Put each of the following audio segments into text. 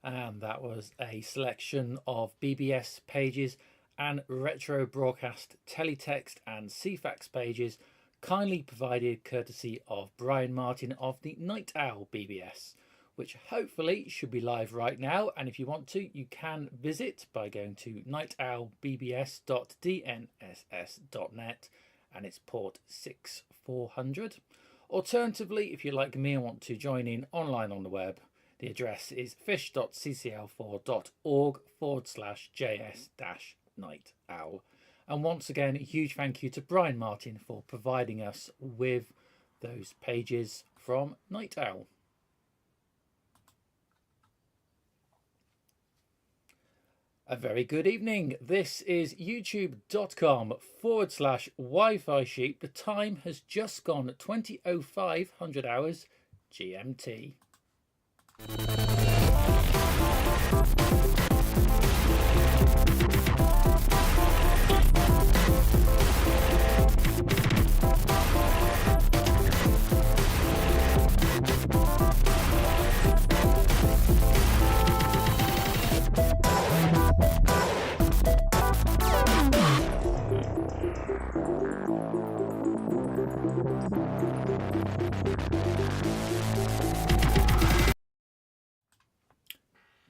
And that was a selection of BBS pages and retro broadcast teletext and CFAX pages, kindly provided courtesy of Brian Martin of the Night Owl BBS, which hopefully should be live right now. And if you want to, you can visit by going to nightowlbbs.dnss.net, and it's port 6400. Alternatively, if you're like me and want to join in online on the web, the address is fish.ccl4.org/js-night-owl. And once again, a huge thank you to Brian Martin for providing us with those pages from Night Owl. A very good evening. This is youtube.com/Wi-Fi sheep. The time has just gone at 20:05 100 hours GMT.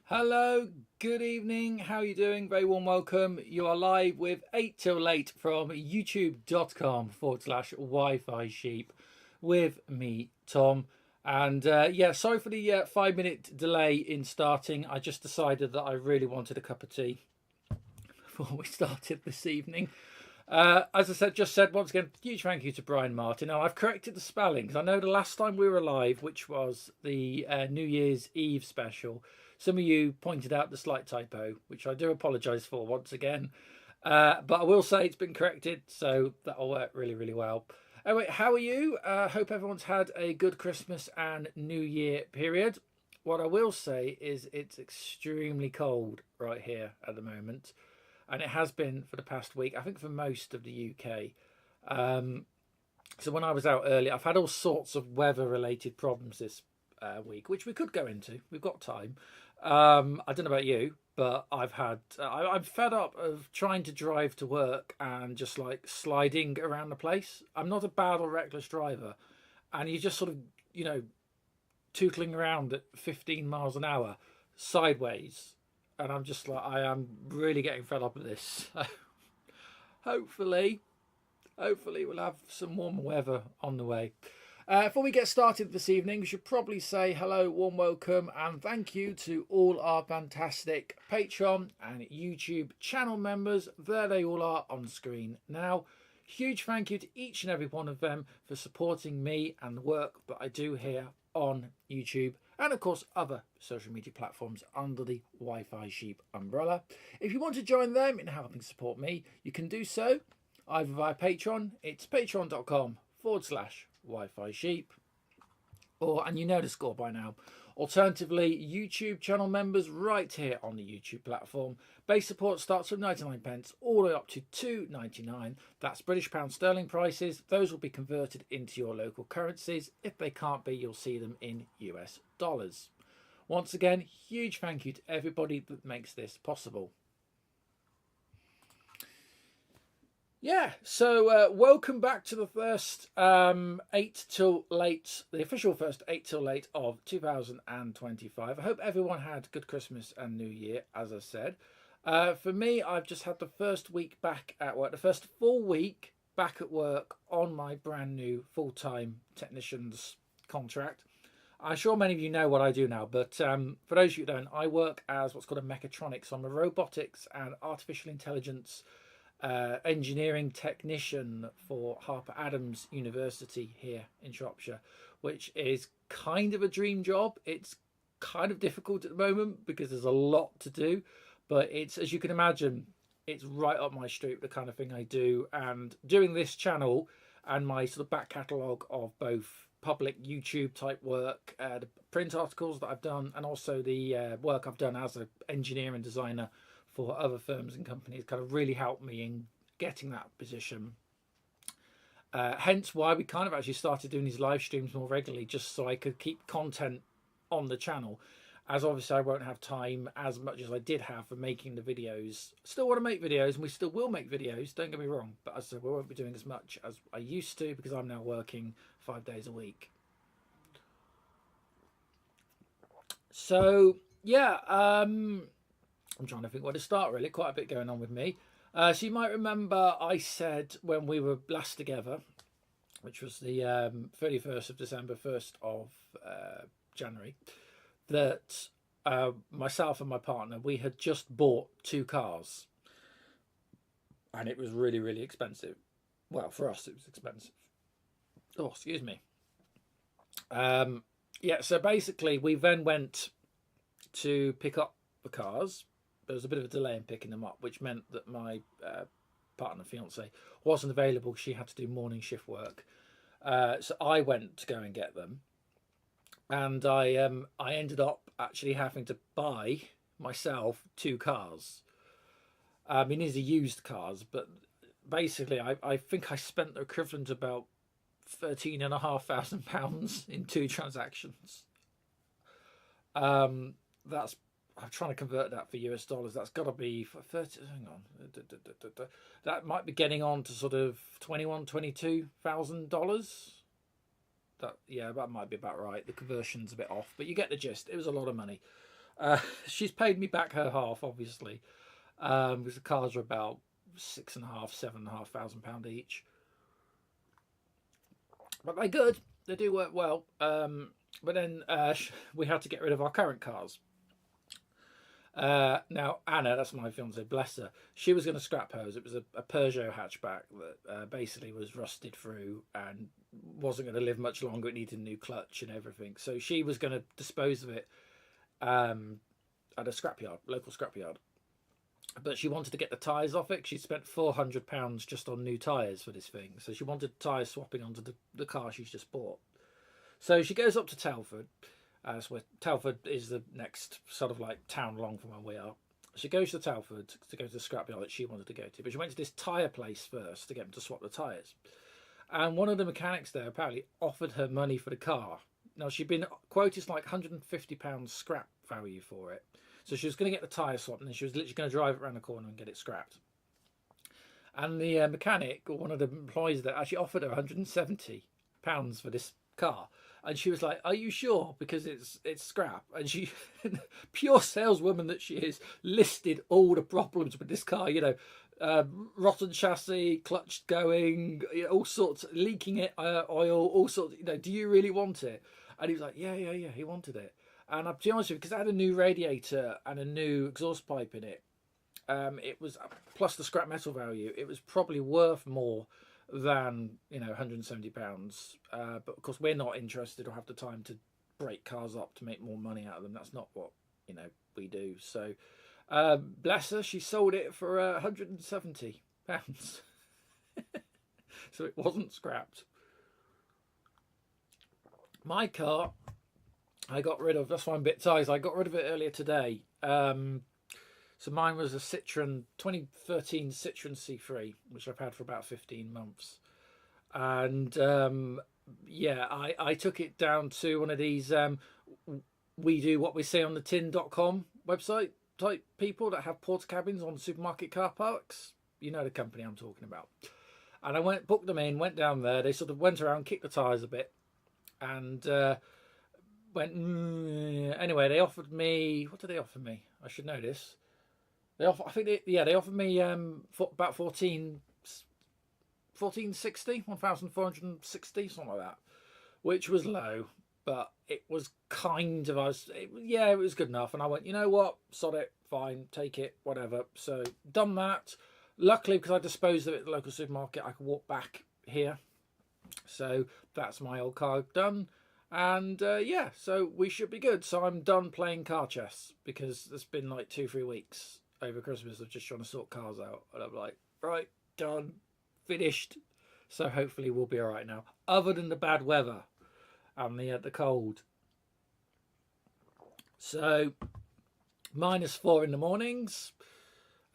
Hello, good evening, how are you doing? Very warm welcome. You are live with 8 till late from youtube.com/Wi-Fi sheep with me, Tom. And yeah, sorry for the 5-minute delay in starting. I just decided that I really wanted a cup of tea before we started this evening. As I said, once again, huge thank you to Brian Martin. Now, I've corrected the spelling, because I know the last time we were live, which was the New Year's Eve special, some of you pointed out the slight typo, which I do apologise for once again. But I will say it's been corrected, so that'll work really, really well. Anyway, how are you? Hope everyone's had a good Christmas and New Year period. What I will say is it's extremely cold right here at the moment. And it has been for the past week, I think for most of the UK. So when I was out earlier, I've had all sorts of weather-related problems this week, which we could go into. We've got time. I don't know about you, but I'm fed up of trying to drive to work and just like sliding around the place. I'm not a bad or reckless driver, and you just sort of, tootling around at 15 miles an hour sideways, and I'm just like, I am really getting fed up of this. Hopefully we'll have some warmer weather on the way. Before we get started this evening, we should probably say hello, warm welcome, and thank you to all our fantastic Patreon and YouTube channel members. There they all are on screen now. Huge thank you to each and every one of them for supporting me and the work that I do here on YouTube and, of course, other social media platforms under the Wi-Fi Sheep umbrella. If you want to join them in helping support me, you can do so either via Patreon. It's patreon.com/Wi-Fi Sheep, and you know the score by now. Alternatively, YouTube channel members right here on the YouTube platform. Base support starts from 99p all the way up to £2.99. That's British pound sterling prices. Those will be converted into your local currencies. If they can't be, you'll see them in US dollars. Once again, huge thank you to everybody that makes this possible. Yeah, so welcome back to the first 8 till late, the official first 8 till late of 2025. I hope everyone had a good Christmas and New Year, as I said. For me, I've just had the first week back at work, the first full week back at work on my brand new full-time technician's contract. I'm sure many of you know what I do now, but for those of you who don't, I work as what's called a mechatronic. So I'm a robotics and artificial intelligence engineering technician for Harper Adams University here in Shropshire, which is kind of a dream job. It's kind of difficult at the moment because there's a lot to do, but it's, as you can imagine, it's right up my street, the kind of thing I do. And doing this channel and my sort of back catalogue of both public YouTube type work, the print articles that I've done, and also the work I've done as an engineer and designer for other firms and companies, kind of really helped me in getting that position. Hence why we kind of actually started doing these live streams more regularly, just so I could keep content on the channel, as obviously I won't have time as much as I did have for making the videos. Still want to make videos, and we still will make videos, don't get me wrong, but as I said, we won't be doing as much as I used to because I'm now working 5 days a week. So yeah, I'm trying to think where to start, really. Quite a bit going on with me. So you might remember I said when we were last together, which was the 31st of December, 1st of January, that myself and my partner, we had just bought 2 cars. And it was really, really expensive. Well, for us, it was expensive. Oh, excuse me. Yeah, so basically, we then went to pick up the cars. There was a bit of a delay in picking them up, which meant that my partner, fiance, wasn't available. She had to do morning shift work. So I went to go and get them. And I ended up actually having to buy myself 2 cars. I mean, these are used cars, but basically I think I spent the equivalent of about £13,500 in 2 transactions. That's, I'm trying to convert that for US dollars. That's got to be for 30. Hang on, that might be getting on to sort of $22,000. That, yeah, that might be about right. The conversion's a bit off, but you get the gist. It was a lot of money. She's paid me back her half, obviously, because the cars are about £6,500–7,500 each. But they're good. They do work well. But then we had to get rid of our current cars. Now, Anna, that's my fiance, bless her, she was going to scrap hers. It was a Peugeot hatchback that basically was rusted through and wasn't going to live much longer. It needed a new clutch and everything. So she was going to dispose of it at a scrapyard, local scrapyard. But she wanted to get the tyres off it. She spent £400 just on new tyres for this thing. So she wanted tyres swapping onto the car she's just bought. So she goes up to Telford. So where Telford is the next sort of like town along from where we are. She goes to Telford to go to the scrapyard that she wanted to go to. But she went to this tyre place first to get them to swap the tyres. And one of the mechanics there apparently offered her money for the car. Now, she'd been quoted like £150 scrap value for it. So she was going to get the tyre swapped, and then she was literally going to drive it around the corner and get it scrapped. And the mechanic, or one of the employees there, actually offered her £170 for this car. And she was like, "Are you sure? Because it's scrap." And she, pure saleswoman that she is, listed all the problems with this car. You know, rotten chassis, clutch going, all sorts, leaking it, oil, all sorts. Do you really want it? And he was like, yeah. He wanted it. And I'll be honest with you, because it had a new radiator and a new exhaust pipe in it, it was, plus the scrap metal value, it was probably worth more than £170. But of course, we're not interested or have the time to break cars up to make more money out of them. That's not what we do. So. Bless her, she sold it for £170. So it wasn't scrapped. My car, I got rid of, that's why I'm a bit tired. I got rid of it earlier today. So mine was a Citroen 2013 Citroen C3, which I've had for about 15 months. And yeah, I took it down to one of these we do what we say on the tin.com website type people that have porta cabins on supermarket car parks. You know the company I'm talking about. And I booked them in, went down there. They sort of went around, kicked the tyres a bit, and went. Anyway, they offered me. What did they offer me? I should know this. They offered me for about 1,460, something like that, which was low. But it was kind of it was good enough. And I went, you know what, sod it, fine, take it, whatever. So done that. Luckily, because I disposed of it at the local supermarket, I could walk back here. So that's my old car done. And yeah, so we should be good. So I'm done playing car chess, because it's been like 2-3 weeks over Christmas of just trying to sort cars out. And I'm like, right, done, finished. So hopefully we'll be all right now, other than the bad weather and the cold. So -4 in the mornings.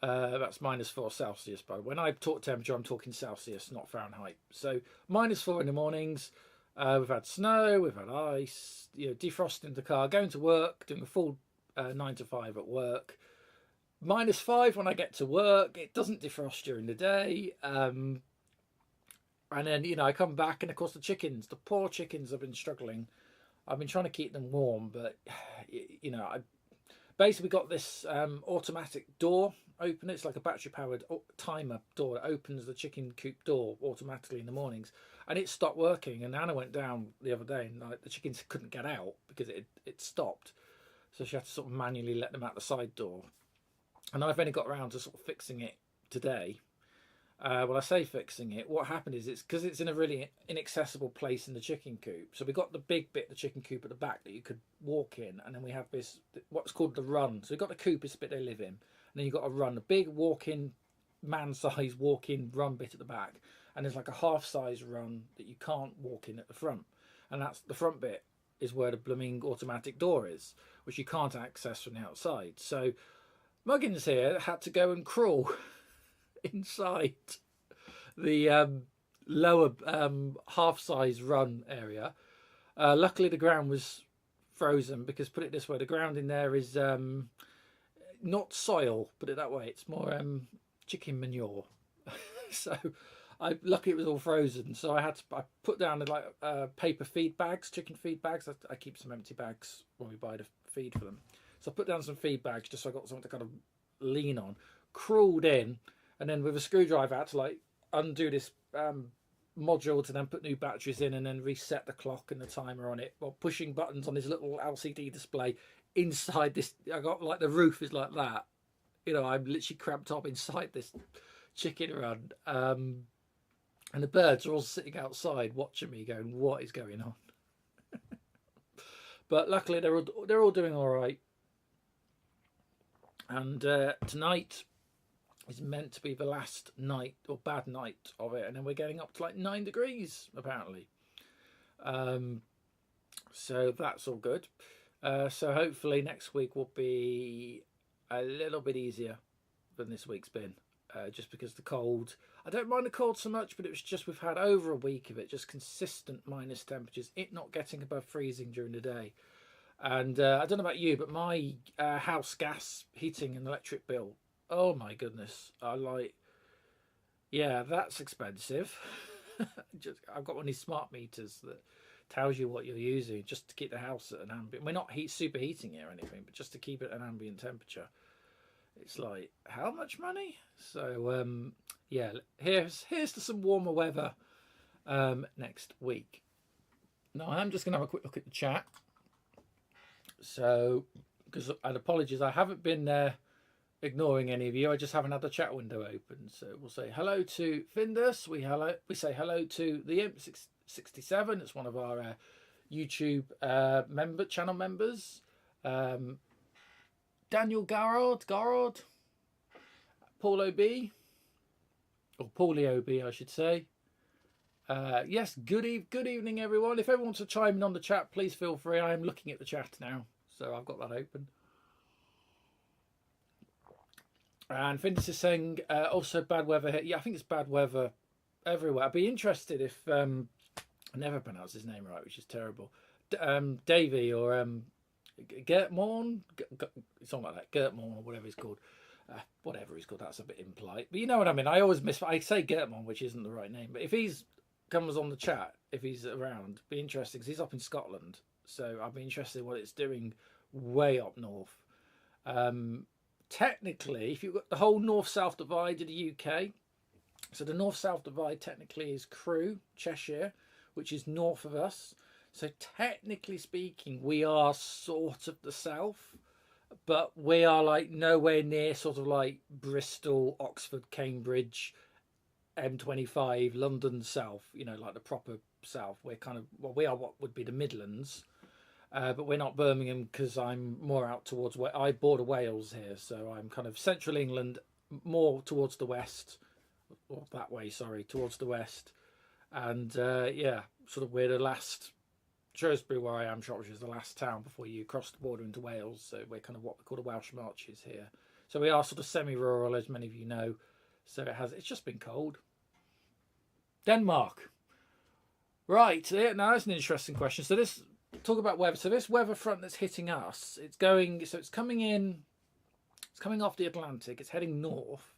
That's -4 Celsius. But when I talk temperature, I'm talking Celsius, not Fahrenheit. So -4 in the mornings. We've had snow, we've had ice, defrosting the car, going to work, doing a full 9 to 5 at work. -5 when I get to work. It doesn't defrost during the day. And then, I come back, and of course the poor chickens have been struggling. I've been trying to keep them warm, but, I basically got this automatic door opener. It's like a battery-powered timer door that opens the chicken coop door automatically in the mornings. And it stopped working, and Anna went down the other day, and the chickens couldn't get out because it stopped. So she had to sort of manually let them out the side door. And I've only got around to sort of fixing it today. Well, I say fixing it. What happened is it's because it's in a really inaccessible place in the chicken coop. So we got the big bit, the chicken coop at the back that you could walk in, and then we have this what's called the run. So we've got the coop, it's the bit they live in, and then you've got a run, a big walk-in, man-size walk-in run bit at the back, and there's like a half-size run that you can't walk in at the front, and that's the front bit is where the blooming automatic door is, which you can't access from the outside. So Muggins here had to go and crawl inside the lower half-size run area. Luckily the ground was frozen, because put it this way, the ground in there is not soil, put it that way, it's more chicken manure. So luckily it was all frozen, so I put down paper feed bags, chicken feed bags. I keep some empty bags when we buy the feed for them, so I put down some feed bags just so I got something to kind of lean on, crawled in, and then with a screwdriver I had to undo this module to then put new batteries in, and then reset the clock and the timer on it while pushing buttons on this little LCD display inside this. I got the roof is like that. I'm literally cramped up inside this chicken run. And the birds are all sitting outside watching me going, what is going on? But luckily they're all doing all right. And tonight is meant to be the last night or bad night of it, and then we're getting up to 9 degrees apparently. So that's all good. So hopefully next week will be a little bit easier than this week's been, just because the cold, I don't mind the cold so much, but it was just, we've had over a week of it, just consistent minus temperatures, it not getting above freezing during the day. And I don't know about you, but my house gas heating and electric bill, oh my goodness, yeah, that's expensive. I've got one of these smart meters that tells you what you're using just to keep the house at an ambient. We're not superheating it or anything, but just to keep it at an ambient temperature. It's like, how much money? So yeah, here's to some warmer weather next week. Now I'm just going to have a quick look at the chat. So, because, and apologies, I haven't been ignoring any of you. I just haven't had the chat window open. So we'll say hello to Findus. We say hello to the Imp67. It's one of our YouTube channel members. Daniel Garrard, Paul OB, or Paulie OB, I should say. Yes, good evening, everyone. If everyone wants to chime in on the chat, please feel free. I am looking at the chat now, so I've got that open. And Findus is saying also bad weather here. Yeah, I think it's bad weather everywhere. I'd be interested if I never pronounce his name right, which is terrible. Davey or Gertmorn, something like that. Gertmorn or whatever he's called. Whatever he's called, that's a bit impolite. But you know what I mean. I always I say Gertmorn, which isn't the right name. But if he's comes on the chat, if he's around, be interesting because he's up in Scotland. So I'd be interested in what it's doing way up north. Technically, if you've got the whole north-south divide of the UK, so the north-south divide technically is Crewe, Cheshire, which is north of us. So technically speaking, we are sort of the south, but we are like nowhere near sort of like Bristol, Oxford, Cambridge, M25, London south, you know, like the proper south. We're kind of, well, we are what would be the Midlands. But we're not Birmingham because I'm more out towards where I border Wales here, so I'm kind of central England, more towards the west, or that way, sorry, towards the west, and yeah, sort of we're the last. Shrewsbury, where I am, Shropshire, is the last town before you cross the border into Wales, so we're kind of what we call the Welsh Marches here. So we are sort of semi-rural, as many of you know. So it's just been cold. Denmark, right? Yeah, now that's an interesting question. So this. Talk about weather. So this weather front that's hitting us, it's coming off the Atlantic, it's heading north,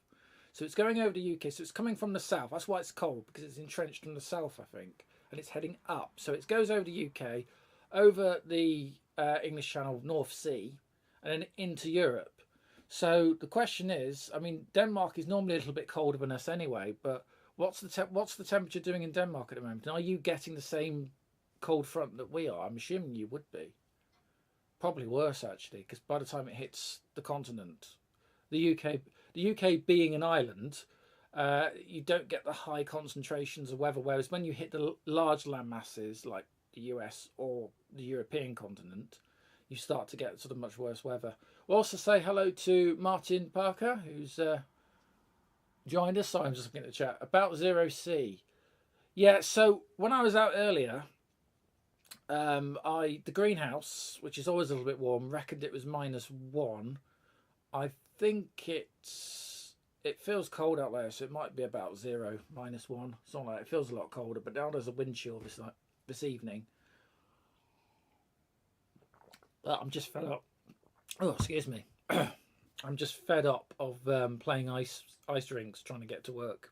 so it's going over the UK, so it's coming from the south. That's why it's cold, because it's entrenched from the south, I think, and it's heading up. So it goes over the UK, over the English Channel, North Sea, and then into Europe. So the question is, I mean, Denmark is normally a little bit colder than us anyway, but what's the temperature doing in Denmark at the moment? And are you getting the same cold front that we are? I'm assuming you would be. Probably worse actually, because by the time it hits the continent, the UK being an island, you don't get the high concentrations of weather. Whereas when you hit the large land masses like the US or the European continent, you start to get sort of much worse weather. We'll also say hello to Martin Parker, who's joined us. So I'm just looking at the chat about 0C. Yeah, so when I was out earlier, the greenhouse, which is always a little bit warm, reckoned it was -1. I think it feels cold out there, so it might be about 0, -1, something like that. It feels a lot colder, but now there's a wind chill this evening. I'm just fed up. Oh, excuse me. I'm just fed up of playing ice rinks, trying to get to work.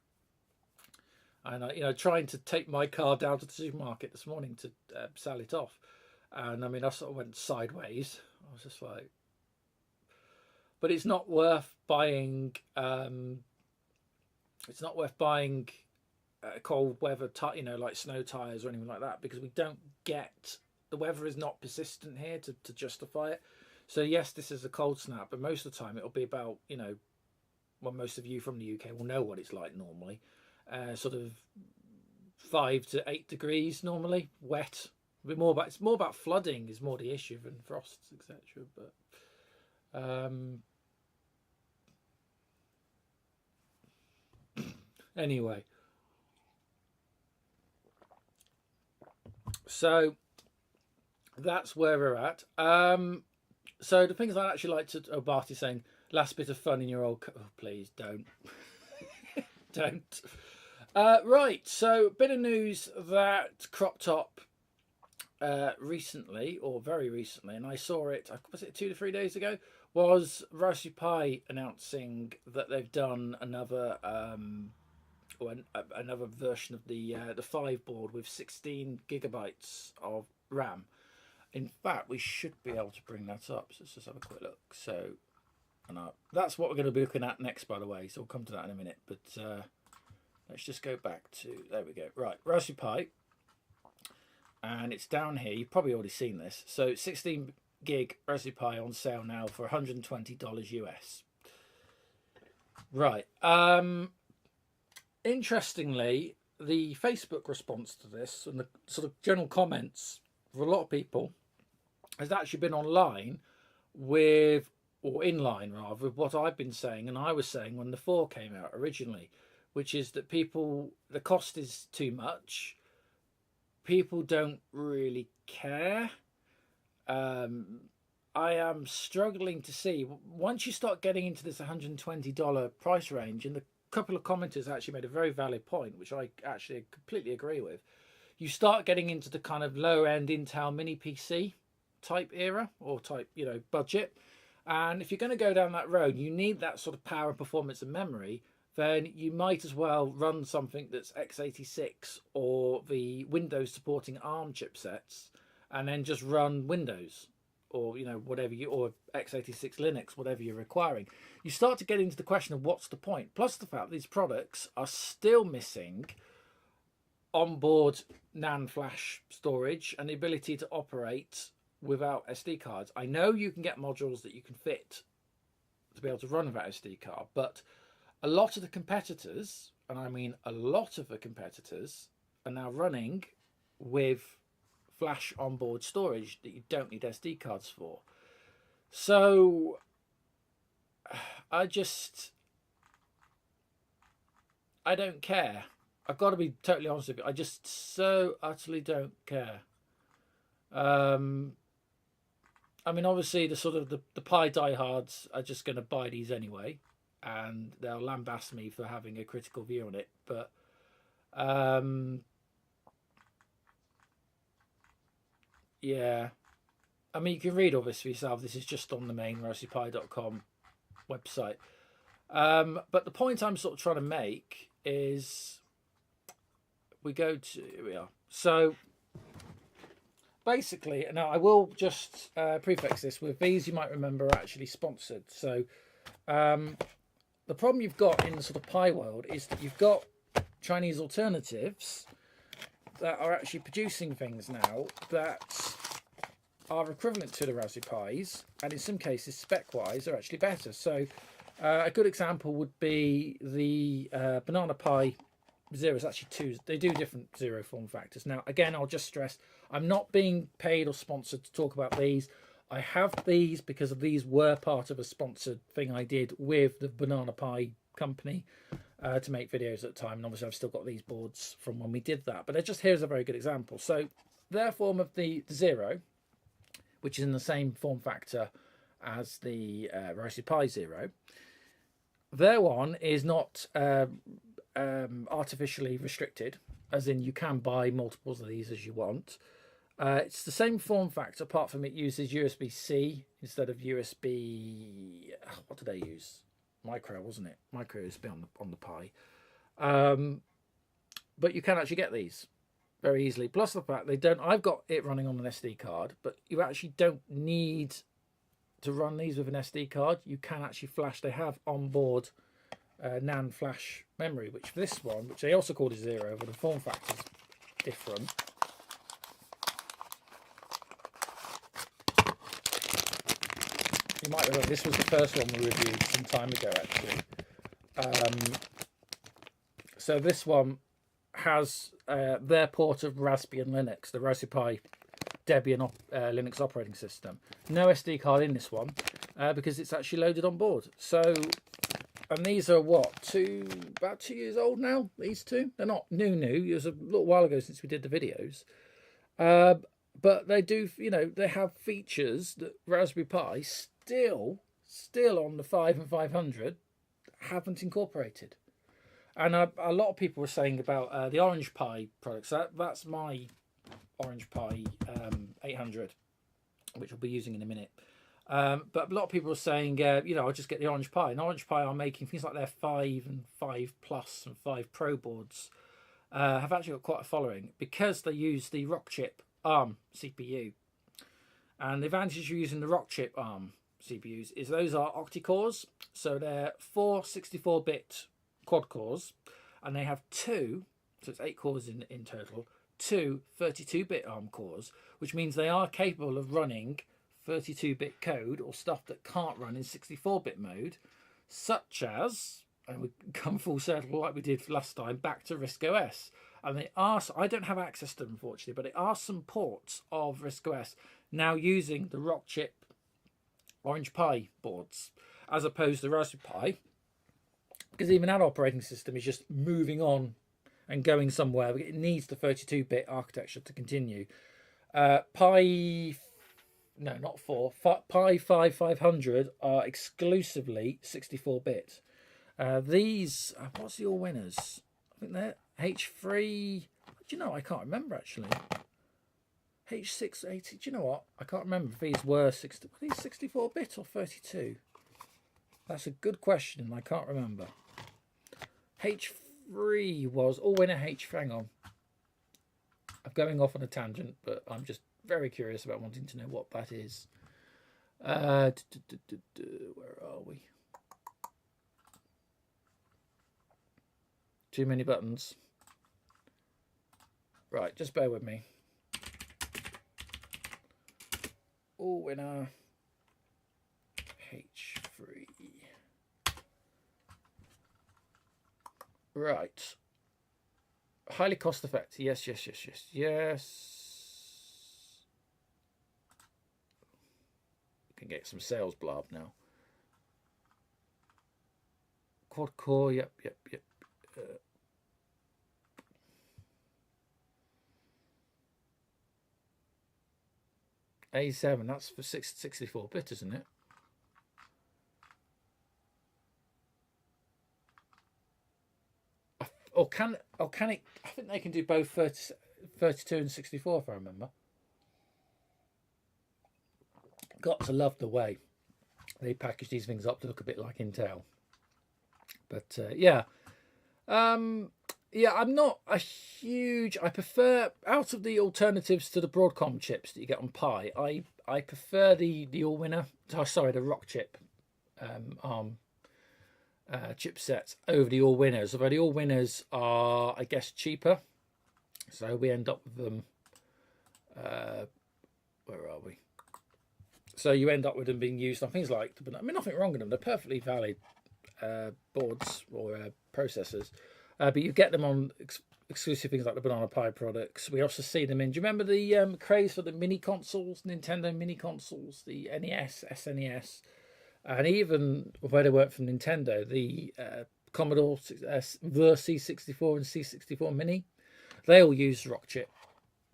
And trying to take my car down to the supermarket this morning to sell it off, and I mean, I sort of went sideways. I was just like, but it's not worth buying. It's not worth buying cold weather, like snow tires or anything like that, because we don't get the weather is not persistent here to justify it. So yes, this is a cold snap, but most of the time it'll be about well, most of you from the UK will know what it's like normally. Sort of 5 to 8 degrees normally, wet. It's more about flooding is more the issue than frosts, etc. But anyway, so that's where we're at. So the things I'd actually like to. Oh, Barty's saying last bit of fun in your old. Oh, please don't, don't. Right, so bit of news that cropped up recently, or very recently, and I saw it, was it 2 to 3 days ago, was Raspberry Pi announcing that they've done another another version of the 5 board with 16 gigabytes of RAM. In fact, we should be able to bring that up, so let's just have a quick look. So And that's what we're going to be looking at next, by the way. So we'll come to that in a minute. But let's just go back to, there we go. Right, Raspberry Pi. And it's down here. You've probably already seen this. So 16 gig Raspberry Pi on sale now for $120 US. Right. Interestingly, the Facebook response to this and the sort of general comments for a lot of people has actually been online with, or in line rather, with what I've been saying and I was saying when the 4 came out originally, which is that the cost is too much. People don't really care. I am struggling to see, once you start getting into this $120 price range, and the couple of commenters actually made a very valid point, which I actually completely agree with. You start getting into the kind of low end Intel mini PC type era or type, budget. And if you're going to go down that road, you need that sort of power, performance and memory, then you might as well run something that's x86 or the Windows supporting ARM chipsets and then just run Windows or, whatever or x86 Linux, whatever you're requiring. You start to get into the question of what's the point. Plus the fact these products are still missing onboard NAND flash storage and the ability to operate without SD cards. I know you can get modules that you can fit to be able to run without SD card, but a lot of the competitors, and I mean a lot of the competitors, are now running with flash onboard storage that you don't need SD cards for. So I don't care. I've got to be totally honest with you. I just so utterly don't care. I mean, obviously the sort of the Pi diehards are just going to buy these anyway, and they'll lambast me for having a critical view on it. But yeah, I mean, you can read all this for yourself. This is just on the main raspberrypi.com website. But the point I'm sort of trying to make is here we are. So basically, now I will just prefix this with these you might remember are actually sponsored. So the problem you've got in the sort of Pi world is that you've got Chinese alternatives that are actually producing things now that are equivalent to the Raspberry Pis, and in some cases spec-wise are actually better. So a good example would be the Banana Pi Zero. It's actually two. They do different Zero form factors. Now, again, I'll just stress, I'm not being paid or sponsored to talk about these. I have these because these were part of a sponsored thing I did with the Banana Pi company to make videos at the time. And obviously, I've still got these boards from when we did that. But here's a very good example. So their form of the Zero, which is in the same form factor as the Raspberry Pi Zero, their one is not artificially restricted, as in you can buy multiples of these as you want. It's the same form factor, apart from it uses USB-C instead of USB. What do they use? Micro, wasn't it? Micro USB on the Pi. But you can actually get these very easily. Plus the fact they don't. I've got it running on an SD card, but you actually don't need to run these with an SD card. You can actually flash. They have onboard NAND flash memory, which for this one, which they also called a Zero, but the form factor's different. You might remember this was the first one we reviewed some time ago, actually. So this one has their port of Raspbian Linux, the Raspberry Pi Debian Linux operating system. No SD card in this one because it's actually loaded on board. So, and these are what, about 2 years old now, these two? They're not new. It was a little while ago since we did the videos. But they do, they have features that Raspberry Pi still on the 5 and 500 haven't incorporated. And a lot of people were saying about the Orange Pi products. That's my Orange Pi 800, which we'll be using in a minute. But a lot of people are saying, I'll just get the Orange Pi. And Orange Pi are making things like their 5 and 5 Plus and 5 Pro boards have actually got quite a following because they use the Rockchip ARM CPU. And the advantage of using the Rockchip ARM CPUs is those are octa-cores. So they're 4 64-bit quad cores, and they have 2, so it's 8 cores in total, 2 32-bit ARM cores, which means they are capable of running 32-bit code or stuff that can't run in 64-bit mode, such as, and we come full circle like we did last time, back to RISC OS. And they are, I don't have access to them unfortunately, but there are some ports of RISC OS now using the Rockchip Orange Pi boards, as opposed to Raspberry Pi, because even that operating system is just moving on and going somewhere. It needs the 32-bit architecture to continue. Pi 500 are exclusively 64-bit. These, what's the all winners? I think they're H3. Do you know? I can't remember actually. H680. Do you know what? I can't remember if these were 60. Were these 64-bit or 32? That's a good question. I can't remember. H3 was all winner H. Hang on. I'm going off on a tangent, but I'm just very curious about wanting to know what that is. Where are we? Too many buttons. Right, just bear with me. All winner H3. Right. Highly cost effective. Yes. Can get some sales blurb now. Quad core. Yep. A7. That's for 64-bit, isn't it? Or can it? I think they can do both 32 and 64, if I remember. Got to love the way they package these things up to look a bit like Intel. But yeah, I'm not a huge. I prefer, out of the alternatives to the Broadcom chips that you get on Pi, I prefer the all winner. Oh, sorry, the Rockchip ARM chipsets over the all winners. Although the all winners are, I guess, cheaper, so we end up with them. Where are we? So you end up with them being used on things like, I mean, nothing wrong with them. They're perfectly valid boards or processors, but you get them on exclusive things like the Banana Pi products. We also see them in. Do you remember the craze for the mini consoles, Nintendo mini consoles, the NES, SNES? And even where they weren't from Nintendo, the Commodore, the C64 and C64 Mini, they all use Rockchip.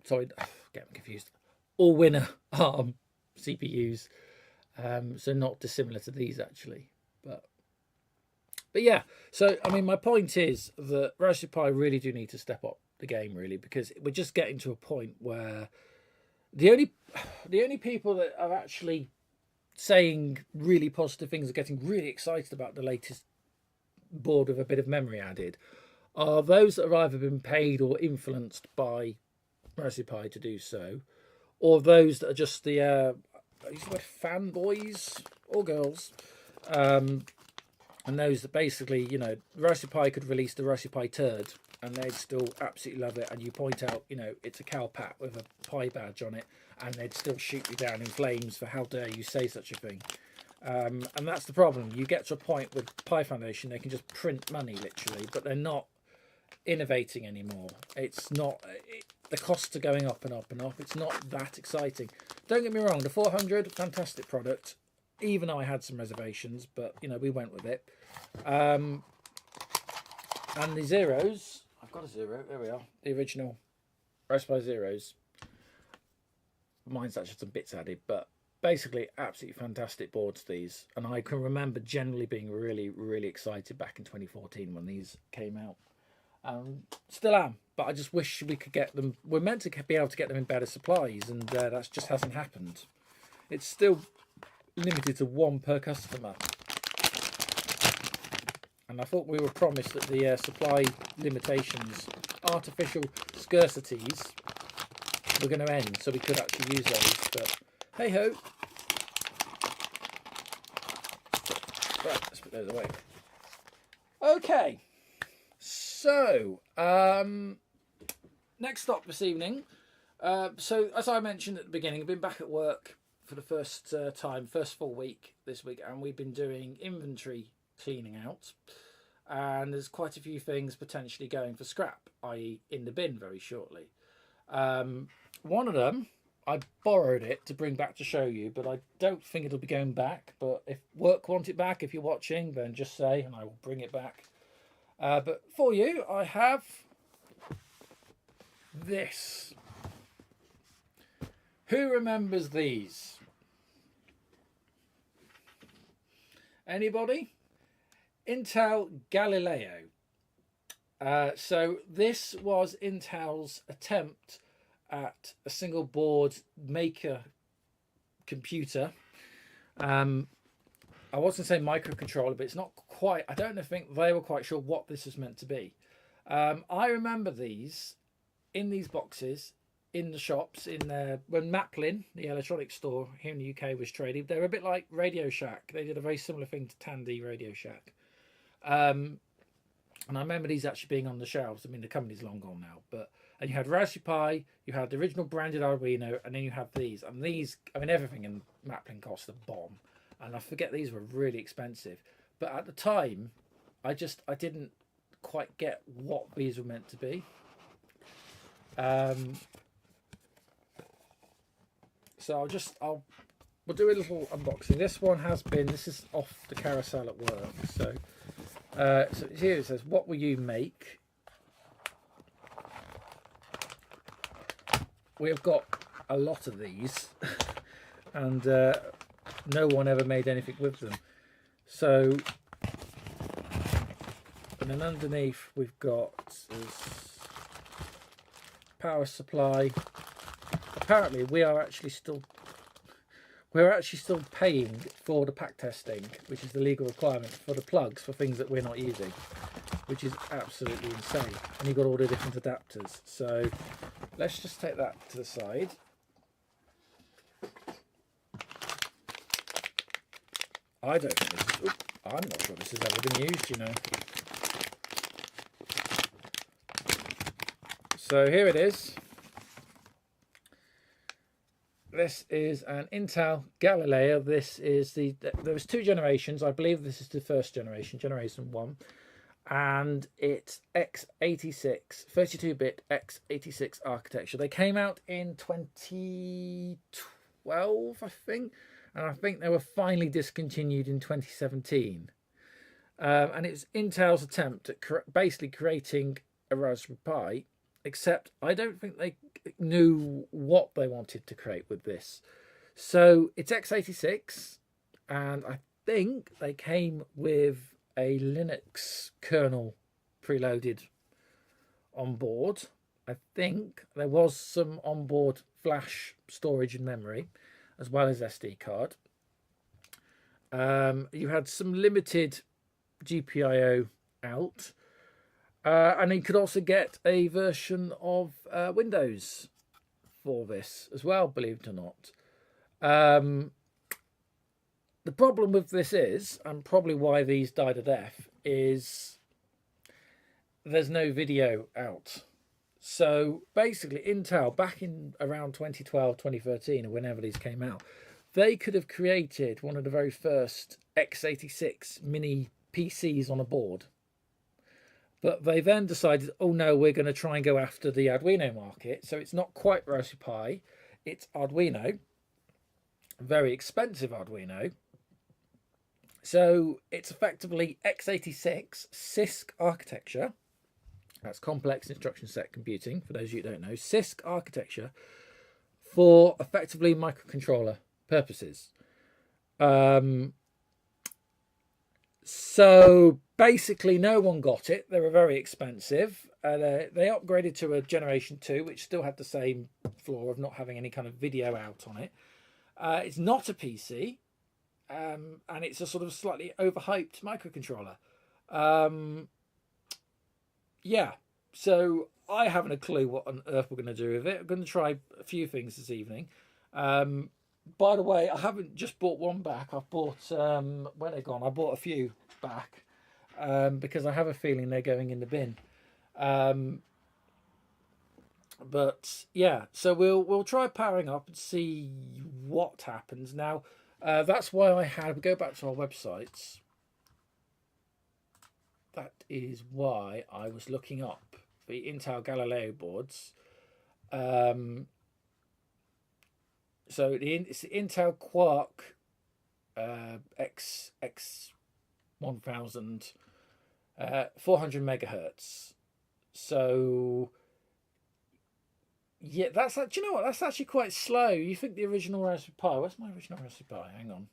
Sorry, getting confused. All winner ARM CPUs, so not dissimilar to these actually. But yeah. So I mean, my point is that Raspberry Pi really do need to step up the game, really, because we're just getting to a point where the only people that are actually saying really positive things, are getting really excited about the latest board with a bit of memory added, are those that have either been paid or influenced by Raspberry Pi to do so, or those that are just the fanboys or girls, and those that basically, you know, Raspberry Pi could release the Raspberry Pi turd and they'd still absolutely love it, and you point out, you know, it's a Calpat with a Pi badge on it, and they'd still shoot you down in flames for how dare you say such a thing. And that's the problem. You get to a point with Pi Foundation, they can just print money literally, but they're not innovating anymore. It's not, the costs are going up and up and up. It's not that exciting. Don't get me wrong, the 400, fantastic product, even though I had some reservations, but you know, we went with it. And the Zeros, I've got a Zero, there we are, the original Raspberry Pi Zeros. Mine's actually some bits added, but basically absolutely fantastic boards, these. And I can remember generally being really, really excited back in 2014 when these came out. Still am, but I just wish we could get them. We're meant to be able to get them in better supplies, and that just hasn't happened. It's still limited to one per customer. And I thought we were promised that the supply limitations, artificial scarcities, were going to end, so we could actually use those. But hey ho. Right, let's put those away. Okay, so next stop this evening. So as I mentioned at the beginning, I've been back at work for the first full week this week, and we've been doing inventory cleaning out, and there's quite a few things potentially going for scrap, i.e. in the bin very shortly. One of them, I borrowed it to bring back to show you, but I don't think it'll be going back. But if work want it back, if you're watching, then just say and I will bring it back. But for you, I have this. Who remembers these? Anybody? Intel Galileo. So this was Intel's attempt at a single board maker computer. I wasn't saying microcontroller, but it's not quite. I don't think they were quite sure what this was meant to be. I remember these in these boxes in the shops when MacLeod, the electronics store here in the UK, was trading. They were a bit like Radio Shack. They did a very similar thing to Tandy Radio Shack. And I remember these actually being on the shelves. I mean, the company's long gone now, and you had Raspberry Pi, you had the original branded Arduino, and then you have these. And these, I mean, everything in MacLeod cost a bomb. And I forget these were really expensive. But at the time, I didn't quite get what these were meant to be. So we'll do a little unboxing. This is off the carousel at work. So here it says, what will you make? We've got a lot of these, and no one ever made anything with them. So, and then underneath we've got this power supply. Apparently, we're actually still paying for the pack testing, which is the legal requirement for the plugs for things that we're not using, which is absolutely insane. And you've got all the different adapters. So let's just take that to the side. I'm not sure this has ever been used, you know. So here it is. This is an Intel Galileo. There was two generations. I believe this is the first generation, generation 1. And it's x86, 32-bit x86 architecture. They came out in 2012, I think. And I think they were finally discontinued in 2017. And it's Intel's attempt at basically creating a Raspberry Pi, except I don't think they knew what they wanted to create with this. So it's x86, and I think they came with a Linux kernel preloaded on board. I think there was some onboard flash storage and memory, as well as SD card. You had some limited GPIO out. And you could also get a version of Windows for this as well, believe it or not. The problem with this is, and probably why these died a death, is there's no video out. So basically Intel, back in around 2012, 2013, or whenever these came out, they could have created one of the very first x86 mini PCs on a board. But they then decided, oh no, we're going to try and go after the Arduino market. So it's not quite Raspberry Pi, it's Arduino. Very expensive Arduino. So it's effectively x86 CISC architecture. That's complex instruction set computing, for those of you who don't know. CISC architecture for effectively microcontroller purposes. So basically no one got it. They were very expensive. They upgraded to a generation 2, which still had the same flaw of not having any kind of video out on it. It's not a PC, and it's a sort of slightly overhyped microcontroller. Yeah, so I haven't a clue what on earth we're going to do with it. I'm going to try a few things this evening. By the way, I haven't just bought one back. I've bought where they're gone. I bought a few back because I have a feeling they're going in the bin. Um, but yeah, so we'll try powering up and see what happens. Now, that's why I had. We go back to our websites. That is why I was looking up the Intel Galileo boards. So it's the Intel Quark X 1000 400 megahertz. So yeah, that's do you know what? That's actually quite slow. You think the original Raspberry Pi? Where's my original Raspberry Pi? Hang on.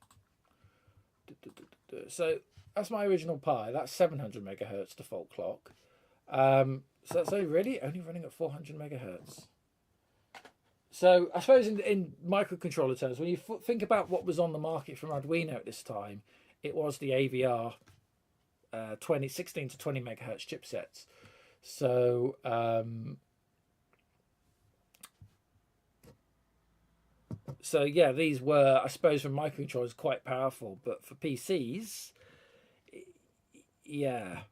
So that's my original Pi. That's 700 megahertz default clock. So that's only running at 400 megahertz. So I suppose in microcontroller terms, when you think about what was on the market from Arduino at this time, it was the AVR 16 to 20 megahertz chipsets. So so yeah, these were, I suppose, for microcontrollers quite powerful, but for PCs, yeah.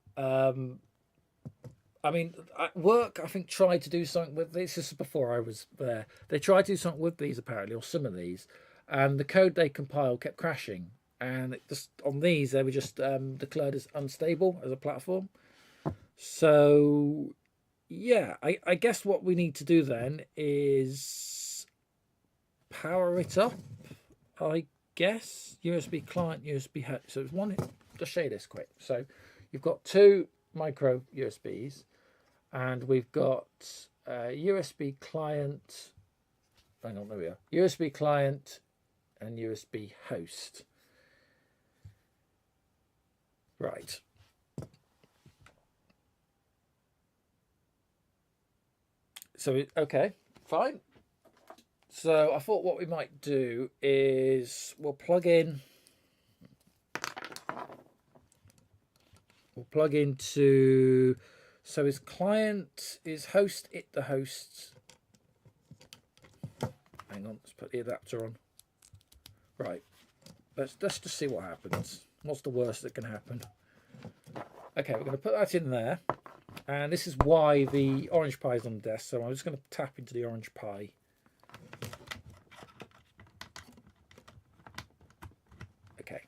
I mean, at work, I think tried to do something with this. This is before I was there. They tried to do something with these apparently, or some of these, and the code they compiled kept crashing. And just on these, they were just declared as unstable as a platform. So, yeah, I guess what we need to do then is power it up. I guess USB client, USB head. So it's one. Just show you this quick. So you've got two micro USBs. And we've got USB client. Hang on, there we are. USB client and USB host. Right. So, okay, fine. So I thought what we might do is we'll plug into. So his client is host the host. Hang on, let's put the adapter on. Right. Let's just see what happens. What's the worst that can happen? Okay, we're going to put that in there. And this is why the Orange Pi is on the desk. So I'm just going to tap into the Orange Pi. Okay.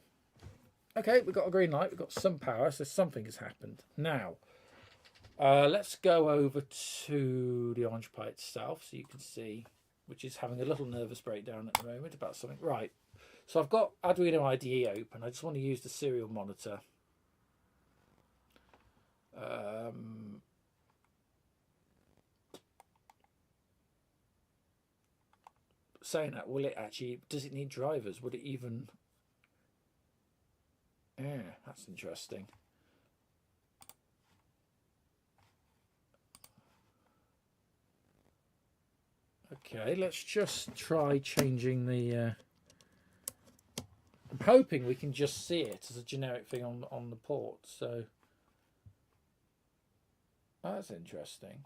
Okay, we've got a green light. We've got some power. So something has happened. Now, let's go over to the Orange Pi itself so you can see, which is having a little nervous breakdown at the moment about something. Right, so I've got Arduino IDE open. I just want to use the serial monitor. Saying that, does it need drivers? Would it even... Yeah, that's interesting. Okay, let's just try changing the... I'm hoping we can just see it as a generic thing on the port, so... That's interesting.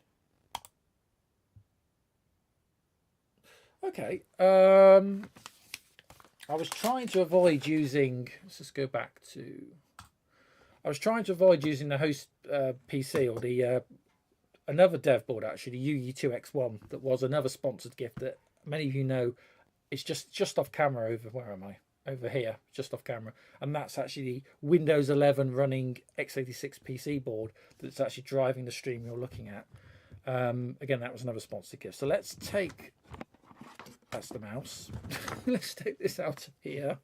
Okay, I was trying to avoid using... Let's just go back to... I was trying to avoid using the host PC or the... another dev board, actually, the UE2X1, that was another sponsored gift that many of you know. It's just off camera over... Where am I? Over here, just off camera. And that's actually the Windows 11 running x86 PC board that's actually driving the stream you're looking at. Again, that was another sponsored gift. So let's take... That's the mouse. Let's take this out of here.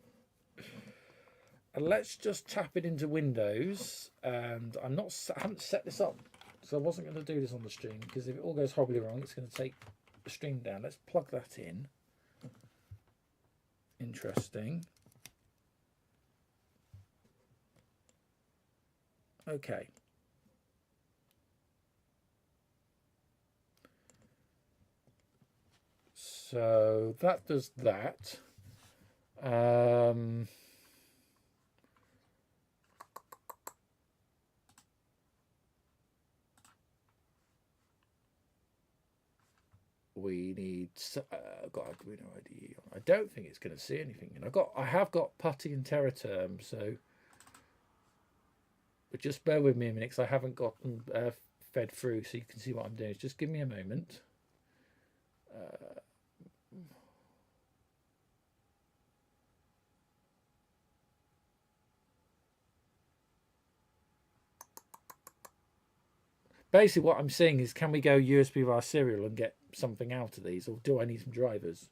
And let's just tap it into Windows. And I haven't set this up. So I wasn't going to do this on the stream, because if it all goes horribly wrong, it's going to take the stream down. Let's plug that in. Interesting. Okay. So that does that. we need got Arduino IDE on. I don't think it's going to see anything. And I have got putty and terraterm, so but just bear with me a minute because I haven't got them fed through, so you can see what I'm doing. Just give me a moment. Basically, what I'm saying is, can we go USB via serial and get something out of these, or do I need some drivers?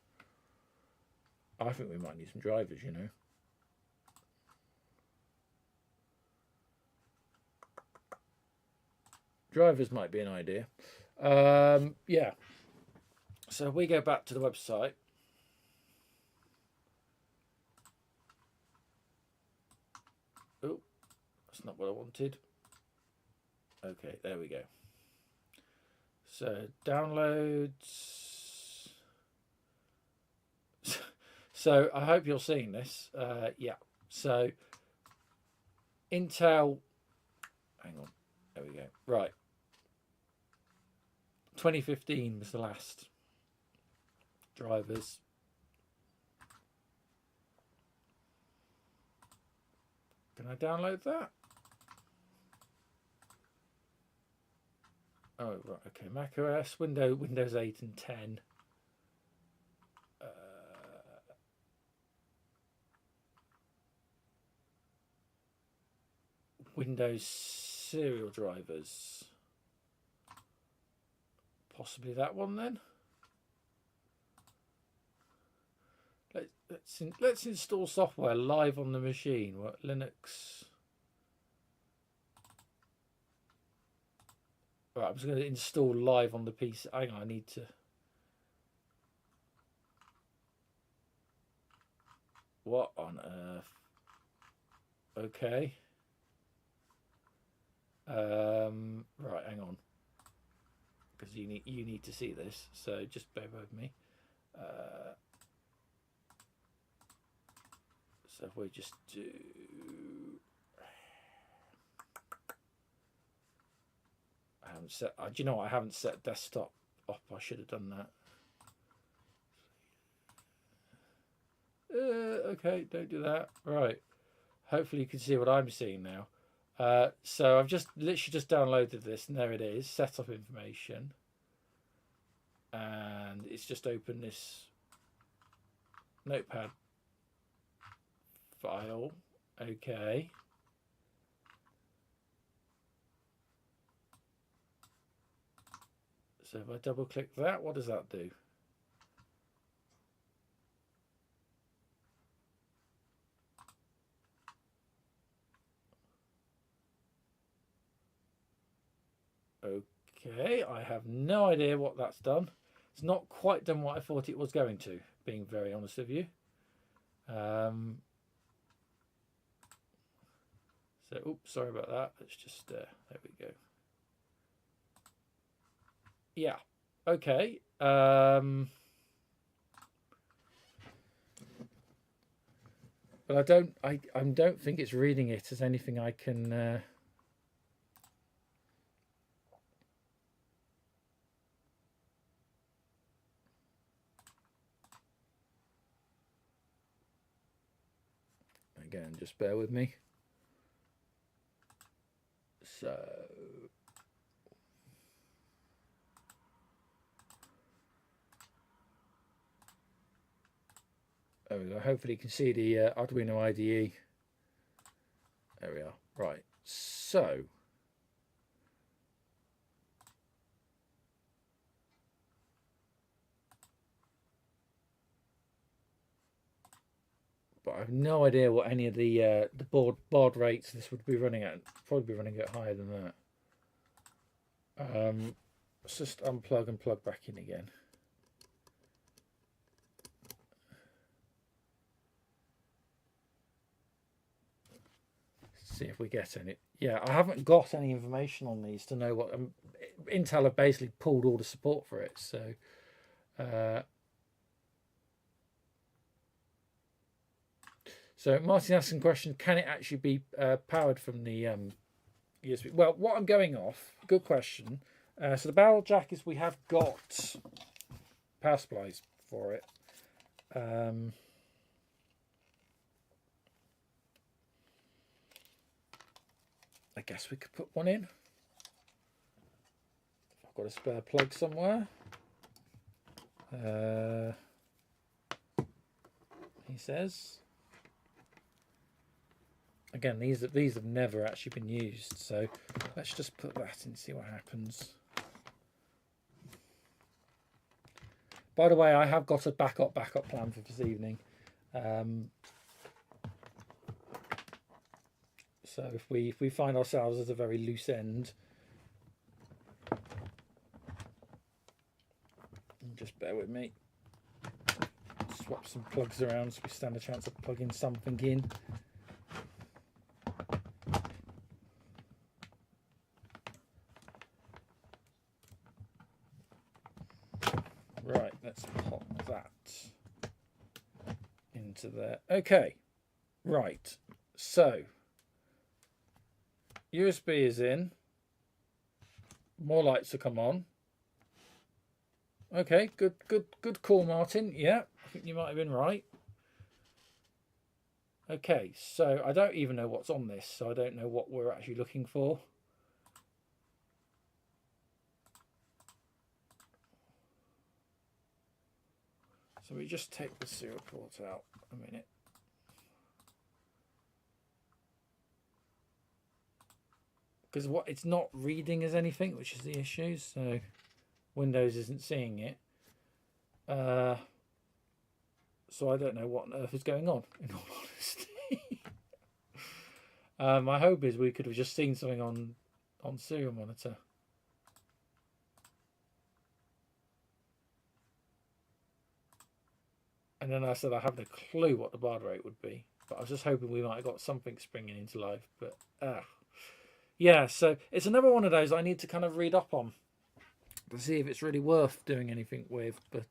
I think we might need some drivers, you know. Drivers might be an idea. Yeah. So we go back to the website. Oh, that's not what I wanted. Okay, there we go. So downloads. So I hope you're seeing this. Yeah. So Intel. Hang on. There we go. Right. 2015 was the last drivers. Can I download that? Oh, right, okay. Mac OS, Windows 8 and 10. Windows serial drivers. Possibly that one then. Let's install software live on the machine. What, Linux? Right, I'm just going to install live on the PC. Hang on, I need to. What on earth? Okay. Right, hang on. Because you need to see this, so just bear with me. So if we just do. I haven't set. Do you know what? I haven't set desktop up. I should have done that. Okay, don't do that. Right. Hopefully you can see what I'm seeing now. So I've literally just downloaded this, and there it is. Setup information, and it's just opened this notepad file. Okay. So if I double click that, what does that do? Okay, I have no idea what that's done. It's not quite done what I thought it was going to, being very honest with you. So, oops, sorry about that. Let's just, there we go. Yeah, okay. But I don't think it's reading it as anything I can. Again, just bear with me. So. There we go. Hopefully you can see the Arduino IDE. There we are. Right. So. But I have no idea what any of the baud rates this would be running at. Probably be running at higher than that. Let's just unplug and plug back in again. See if we get any. Yeah, I haven't got any information on these to know what. Intel have basically pulled all the support for it. So. So Martin asking question: can it actually be powered from the USB? Well, what I'm going off. Good question. So the barrel jack is we have got power supplies for it. I guess we could put one in. I've got a spare plug somewhere. He says. Again, these have never actually been used, so let's just put that in and see what happens. By the way, I have got a backup plan for this evening. So if we find ourselves at a very loose end, just bear with me. Swap some plugs around so we stand a chance of plugging something in. Right, let's pop that into there. Okay, right, so USB is in. More lights will come on. Okay, good call, Martin. Yeah, I think you might have been right. Okay, so I don't even know what's on this, so I don't know what we're actually looking for. So we just take the serial port out a minute. Because what it's not reading as anything, which is the issue, so Windows isn't seeing it. So I don't know what on earth is going on, in all honesty. My hope is we could have just seen something on serial monitor. And then I said I haven't a clue what the baud rate would be, but I was just hoping we might have got something springing into life. But yeah, so it's another one of those I need to kind of read up on to see if it's really worth doing anything with. But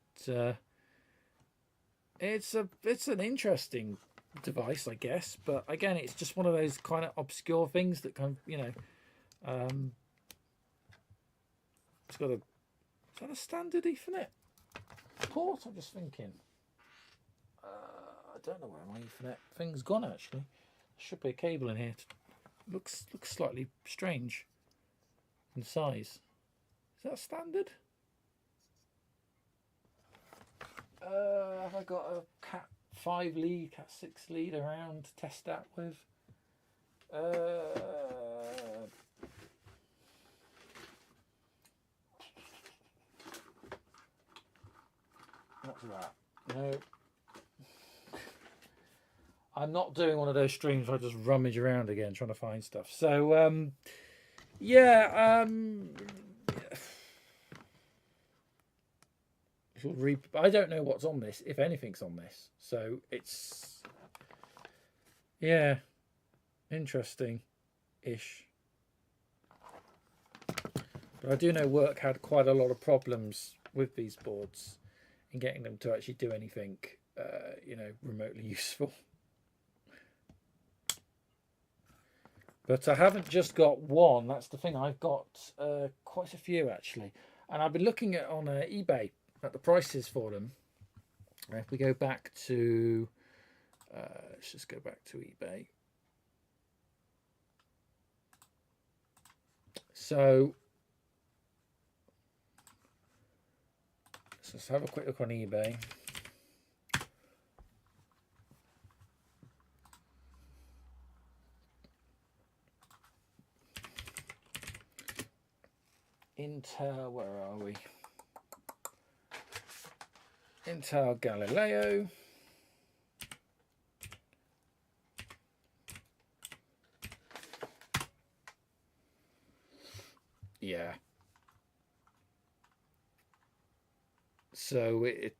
it's an interesting device, I guess. But again, it's just one of those kind of obscure things that kind of, you know, it's got a, is that a standard Ethernet port? I'm just thinking. I don't know where my Ethernet thing's gone actually. There should be a cable in here. Looks slightly strange in size. Is that standard? Have I got a Cat 5 lead, Cat 6 lead around to test that with? What's that? No. I'm not doing one of those streams where I just rummage around again trying to find stuff. So, yeah. I don't know what's on this, if anything's on this. So it's, yeah, interesting-ish. But I do know work had quite a lot of problems with these boards in getting them to actually do anything, you know, remotely useful. But I haven't just got one. That's the thing. I've got quite a few actually, and I've been looking at on eBay at the prices for them. If we go back to, let's just go back to eBay. So let's have a quick look on eBay. Intel, where are we? Intel Galileo. Yeah. So it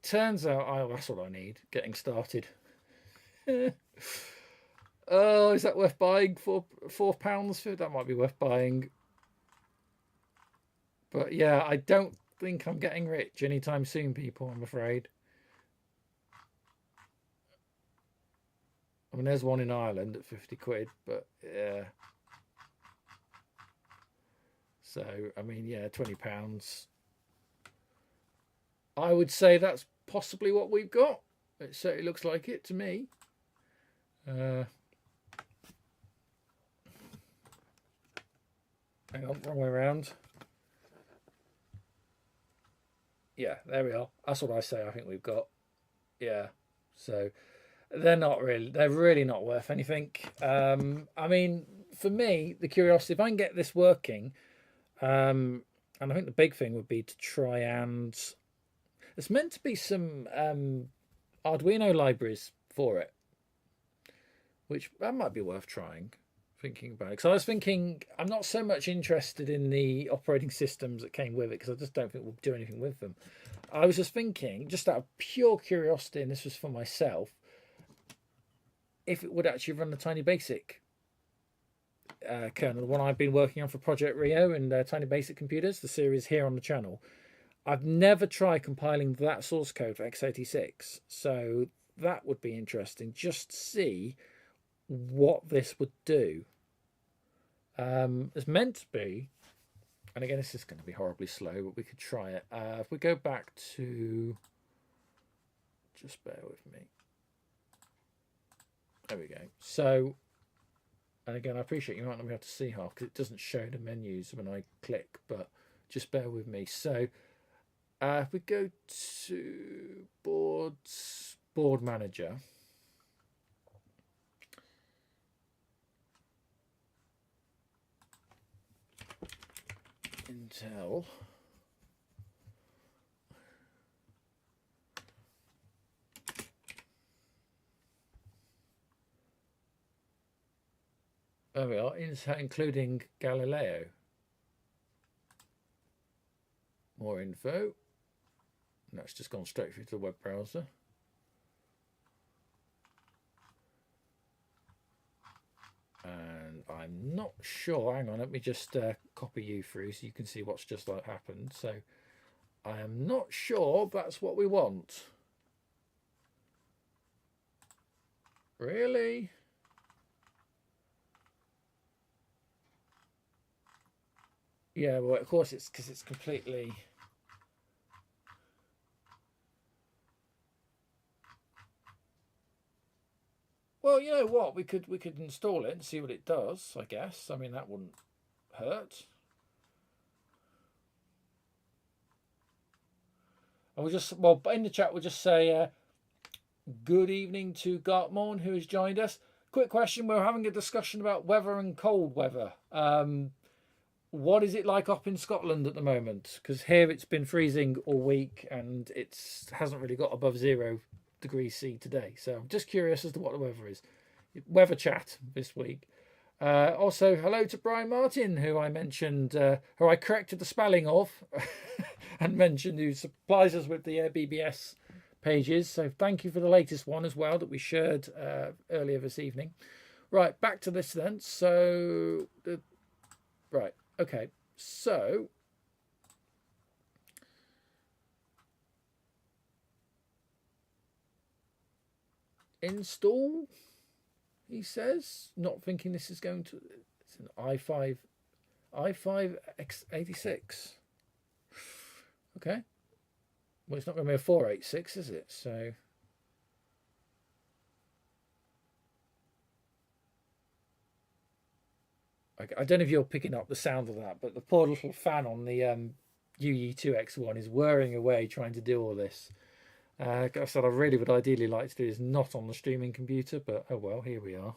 turns out, oh, that's what I need. Getting started. Oh, is that worth buying? £4? That might be worth buying. But yeah, I don't think I'm getting rich anytime soon, people, I'm afraid. I mean, there's one in Ireland at 50 quid, but yeah. So, I mean, yeah, £20. I would say that's possibly what we've got. It certainly looks like it to me. Hang on, wrong way around. Yeah, there we are. That's what I say I think we've got. Yeah. So they're really not worth anything. I mean, for me, the curiosity, if I can get this working, and I think the big thing would be to try and there's meant to be some Arduino libraries for it, which that might be worth trying. Thinking about it, because I was thinking I'm not so much interested in the operating systems that came with it, because I just don't think we'll do anything with them. I was just thinking, just out of pure curiosity, and this was for myself, if it would actually run the Tiny Basic kernel, the one I've been working on for Project Rio and Tiny Basic Computers, the series here on the channel. I've never tried compiling that source code for x86, so that would be interesting, just to see what this would do. It's meant to be, and again, this is going to be horribly slow, but we could try it. If we go back to, just bear with me. There we go. So, and again, I appreciate you might not be able to see half because it doesn't show the menus when I click, but just bear with me. So, if we go to board manager. Intel. There we are, including Galileo. More info. No, it's just gone straight through to the web browser. And I'm not sure, hang on, let me just copy you through so you can see what's just like happened. So I am not sure that's what we want. Really? Yeah, well, of course it's because it's completely... Well, you know what? We could install it and see what it does, I guess. I mean, that wouldn't hurt. And we'll just, well, in the chat, we'll just say good evening to Gartmorn, who has joined us. Quick question: we're having a discussion about weather and cold weather. What is it like up in Scotland at the moment? Because here it's been freezing all week and it hasn't really got above 0 degrees C today. So I'm just curious as to what the weather is. Weather chat this week. Also, hello to Brian Martin, who I mentioned, who I corrected the spelling of and mentioned, who supplies us with the BBS pages. So thank you for the latest one as well that we shared earlier this evening. Right, back to this then. So, right, okay. So, install, he says, not thinking this is going to, it's an i5 x86. Okay, well, it's not going to be a 486, is it? So I don't know if you're picking up the sound of that, but the poor little fan on the UE2X1 is whirring away trying to do all this. Like I said, I really would ideally like to do is not on the streaming computer, but oh well, here we are.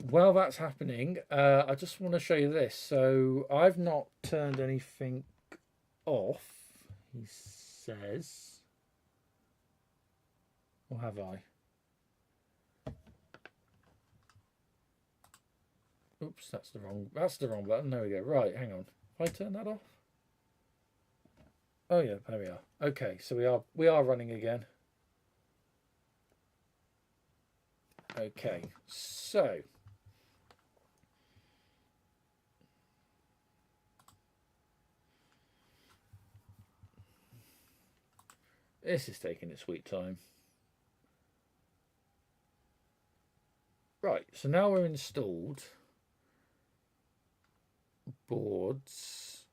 While that's happening, I just want to show you this. So I've not turned anything off, he says. Or have I? Oops, that's the wrong button. There we go. Right, hang on. If I turn that off. Oh yeah, there we are. Okay, so we are running again. Okay, so this is taking its sweet time. Right, so now we're installed. Boards,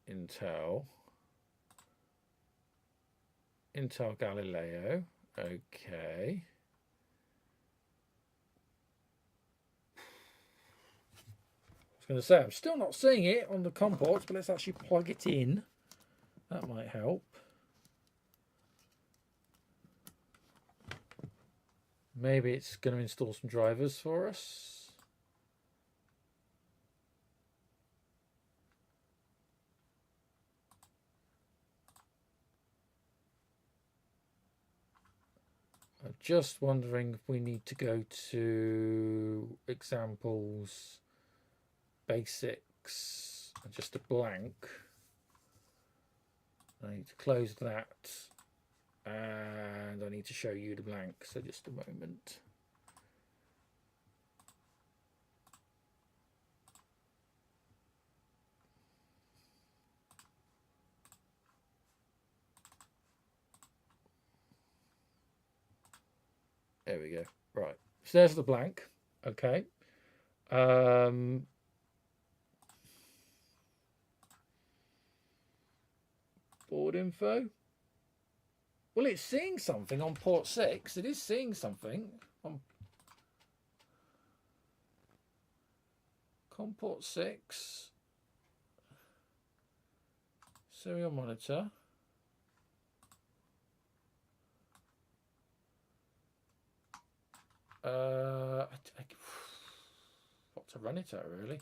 Intel Galileo. Okay. I was going to say, I'm still not seeing it on the COM ports, but let's actually plug it in. That might help. Maybe it's going to install some drivers for us. I'm just wondering if we need to go to examples, basics, and just a blank. I need to close that, and I need to show you the blank, so just a moment. There we go. Right, so there's the blank. Okay. Board info. Well, it's seeing something on port 6. It is seeing something on COM port 6. Serial monitor. What to run it at, really?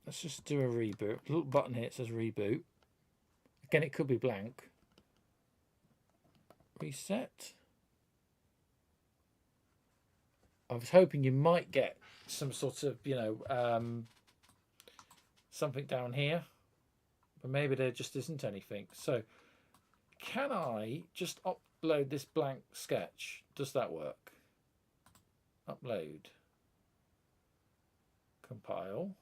Let's just do a reboot. A little button here, it says reboot. Again, it could be blank. Reset. I was hoping you might get some sort of, something down here, but maybe there just isn't anything. So can I just upload this blank sketch? Does that work? Upload. Compile.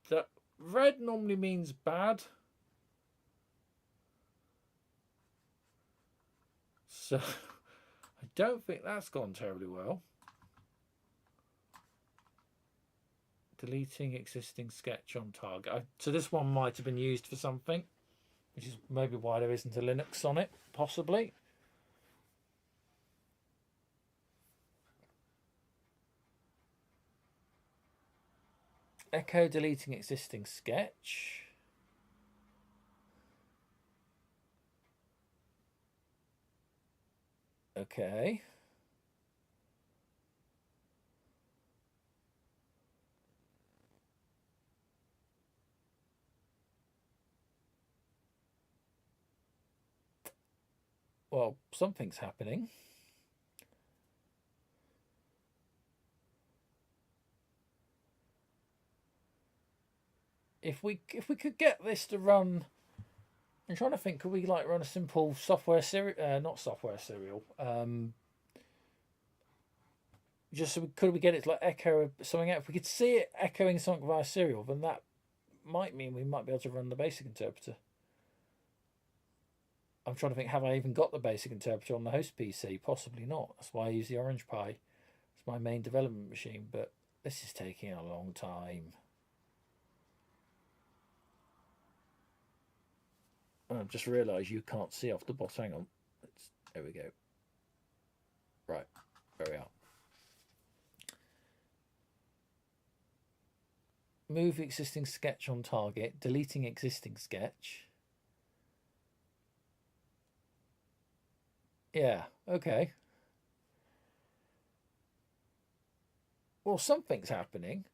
That red normally means bad. So I don't think that's gone terribly well. Deleting existing sketch on target. So this one might have been used for something, which is maybe why there isn't a Linux on it, possibly. Echo deleting existing sketch. Okay. Well, something's happening. If we could get this to run, I'm trying to think, could we like run a simple software serial, not software serial, just so could we get it to like echo something out? If we could see it echoing something via serial, then that might mean we might be able to run the basic interpreter. I'm trying to think, have I even got the basic interpreter on the host PC? Possibly not. That's why I use the Orange Pi. It's my main development machine, but this is taking a long time. I've just realised you can't see off the bottom. Hang on. There we go. Right, there we are. Move existing sketch on target. Deleting existing sketch. Yeah, okay. Well, something's happening.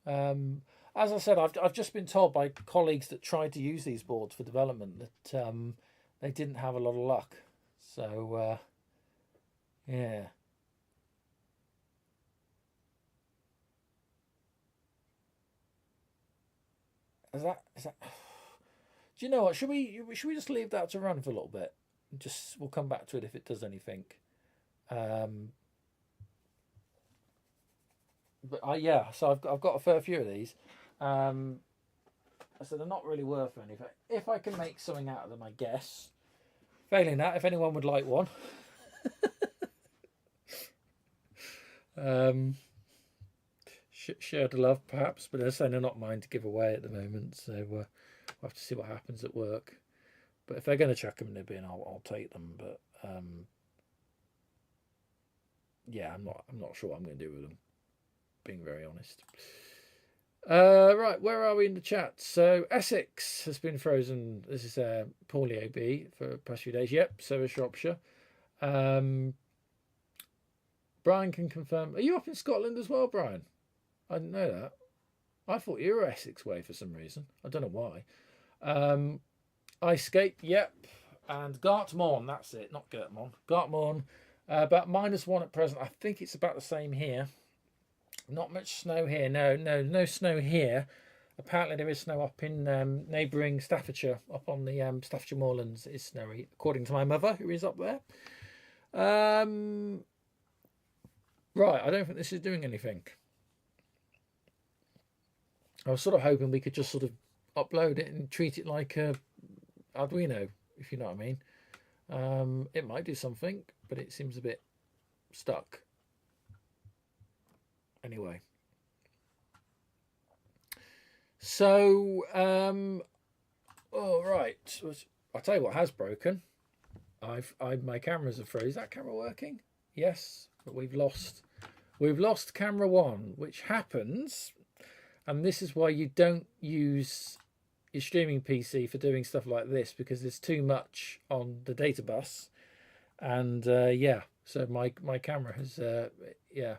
As I said, I've just been told by colleagues that tried to use these boards for development that they didn't have a lot of luck. So, yeah. Is that? Do you know what? Should we just leave that to run for a little bit? Just we'll come back to it if it does anything. But yeah, so I've got a fair few of these. So they're not really worth anything. If I can make something out of them, I guess. Failing that, if anyone would like one, share the love perhaps. But they're saying they're not mine to give away at the moment, so we'll have to see what happens at work. But if they're going to chuck them in the bin, I'll take them. But yeah, I'm not sure what I'm going to do with them. Being very honest. Right, where are we in the chat? So Essex has been frozen. This is Paulie AB for the past few days. Yep, so is Shropshire. Brian can confirm. Are you up in Scotland as well, Brian? I didn't know that. I thought you were Essex way for some reason. I don't know why. Ice-Skate, yep. And Gartmorn, that's it, not Gertmorn. Gartmorn, about -1 at present. I think it's about the same here. Not much snow here. No snow here. Apparently there is snow up in neighbouring Staffordshire, up on the Staffordshire moorlands. It is snowy, according to my mother, who is up there. Right, I don't think this is doing anything. I was sort of hoping we could just sort of upload it and treat it like a Arduino, if you know what I mean. It might do something, but it seems a bit stuck. Anyway, so all right. I'll tell you what has broken. My cameras are frozen. Is that camera working? Yes, but we've lost camera 1, which happens, and this is why you don't use your streaming PC for doing stuff like this, because there's too much on the data bus, and yeah. So my camera has yeah.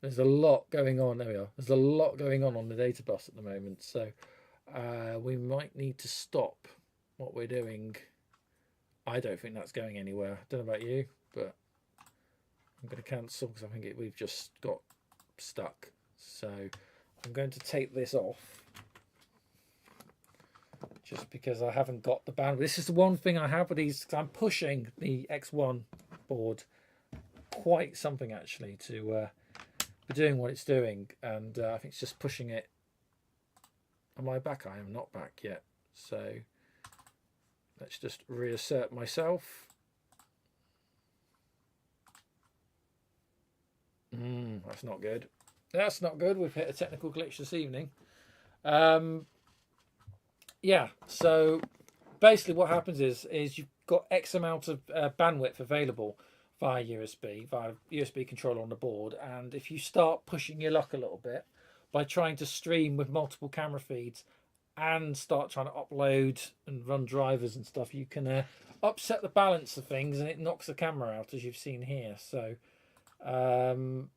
There's a lot going on. There we are. There's a lot going on the data bus at the moment, so we might need to stop what we're doing. I don't think that's going anywhere. I don't know about you, but I'm going to cancel because I think we've just got stuck. So I'm going to take this off just because I haven't got the bandwidth. This is the one thing I have with these. I'm pushing the X1 board quite something actually to be doing what it's doing, and I think it's just pushing it. Am I back? I am not back yet, so let's just reassert myself. That's not good. That's not good. We've hit a technical glitch this evening. Yeah, so basically what happens is you've got X amount of bandwidth available via USB controller on the board, and if you start pushing your luck a little bit by trying to stream with multiple camera feeds and start trying to upload and run drivers and stuff, you can upset the balance of things, and it knocks the camera out, as you've seen here. So I'm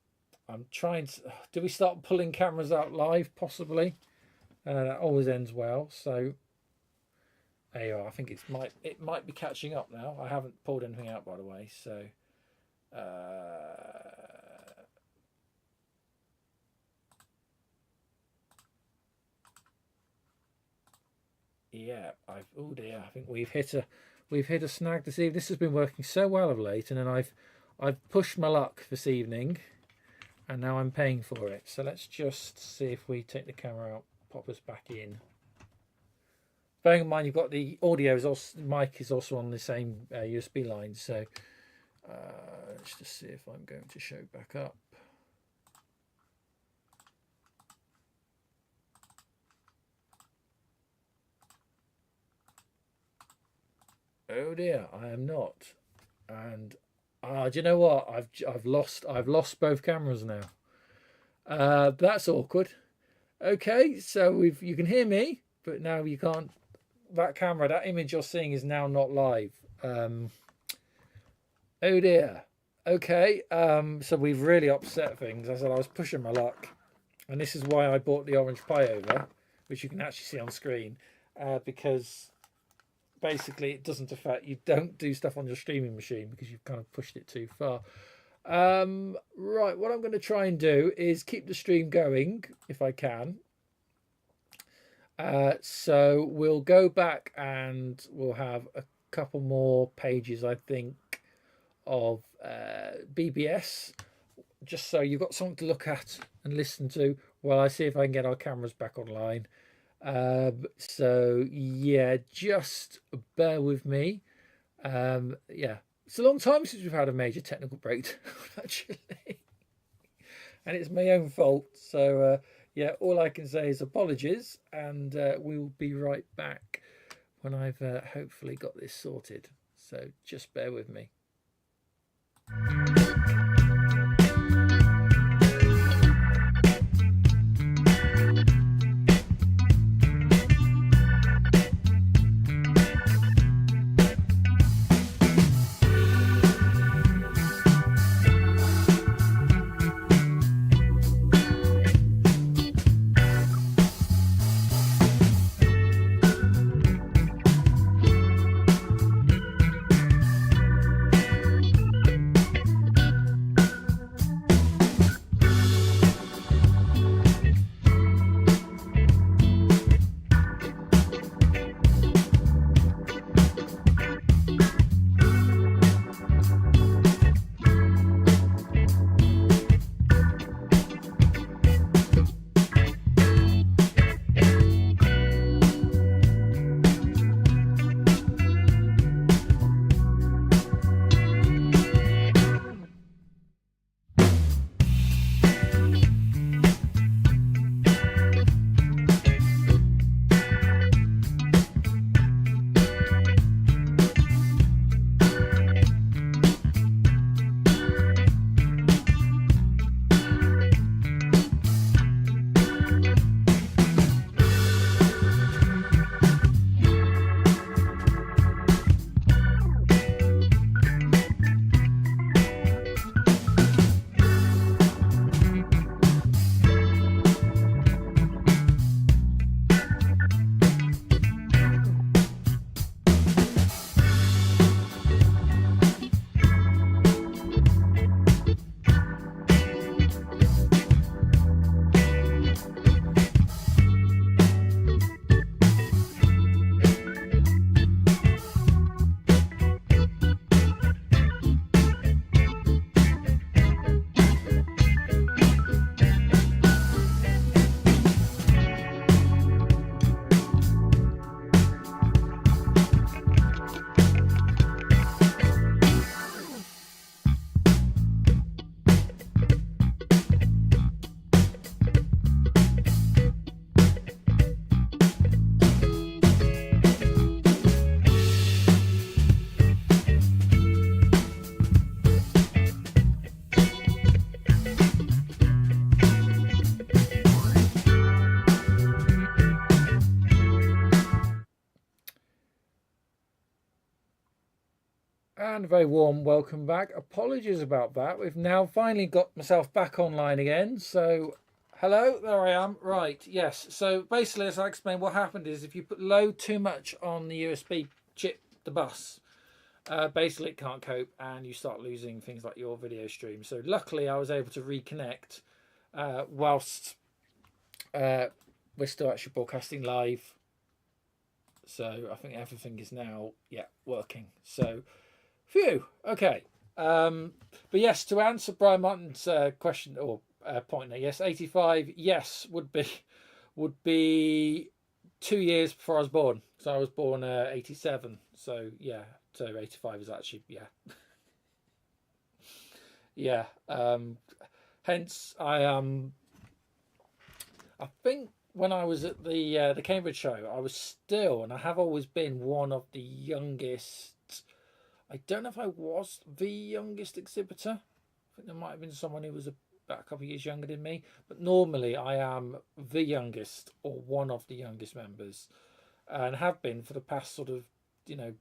trying to, do we start pulling cameras out live? Possibly. That always ends well. So there you are. I think it might be catching up now. I haven't pulled anything out, by the way, so yeah, oh dear, I think we've hit a snag this evening. This has been working so well of late, and then I've pushed my luck this evening, and now I'm paying for it. So let's just see if we take the camera out, pop us back in. Bearing in mind you've got the audio is also, mic is also on the same USB line, so let's just see if I'm going to show back up. Oh dear, I am not. And do you know what? I've lost both cameras now. That's awkward. Okay, so you can hear me, but now you can't. That camera, that image you're seeing is now not live. Oh dear. Okay, so we've really upset things. I said I was pushing my luck, and this is why I bought the orange pie over, which you can actually see on screen, because basically it doesn't affect. You don't do stuff on your streaming machine because you've kind of pushed it too far. Right, what I'm going to try and do is keep the stream going if I can. So we'll go back and we'll have a couple more pages, I think, of BBS, just so you've got something to look at and listen to while I see if I can get our cameras back online. So yeah, just bear with me. Yeah, it's a long time since we've had a major technical breakdown, actually, and it's my own fault. So yeah, all I can say is apologies, and we'll be right back when I've hopefully got this sorted. So just bear with me. And a very warm welcome back. Apologies about that. We've now finally got myself back online again. So, hello, there I am. Right, yes. So basically, as I explained, what happened is if you load too much on the USB chip, the bus, basically it can't cope and you start losing things like your video stream. So luckily, I was able to reconnect whilst we're still actually broadcasting live. So I think everything is now, yeah, working. So, phew, okay. But yes, to answer Brian Martin's question or point there, yes, 85, yes, would be 2 years before I was born. So I was born 87. So yeah, so 85 is actually, yeah. Yeah. Hence, I think when I was at the Cambridge show, I was still, and I have always been, one of the youngest. I don't know if I was the youngest exhibitor. I think there might have been someone who was about a couple of years younger than me. But normally I am the youngest or one of the youngest members, and have been for the past sort of, you know,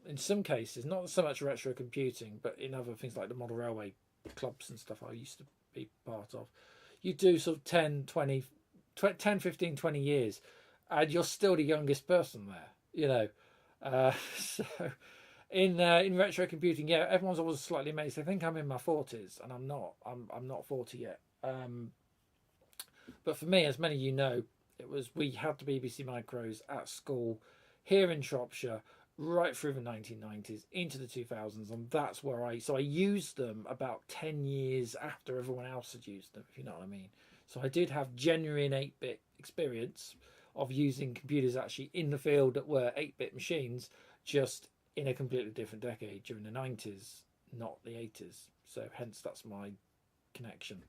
in some cases, not so much retro computing, but in other things like the model railway clubs and stuff I used to be part of. You do sort of 10, 20, 10, 15, 20 years, and you're still the youngest person there, you know. So in retro computing, yeah, everyone's always slightly amazed. They think I'm in my 40s, and I'm not. I'm not 40 yet. But for me, as many of you know, we had the BBC Micros at school here in Shropshire right through the 1990s into the 2000s, and that's where I used them about 10 years after everyone else had used them, if you know what I mean. So I did have genuine 8-bit experience of using computers actually in the field that were 8-bit machines, just in a completely different decade during the 90s, not the 80s. So hence that's my connection.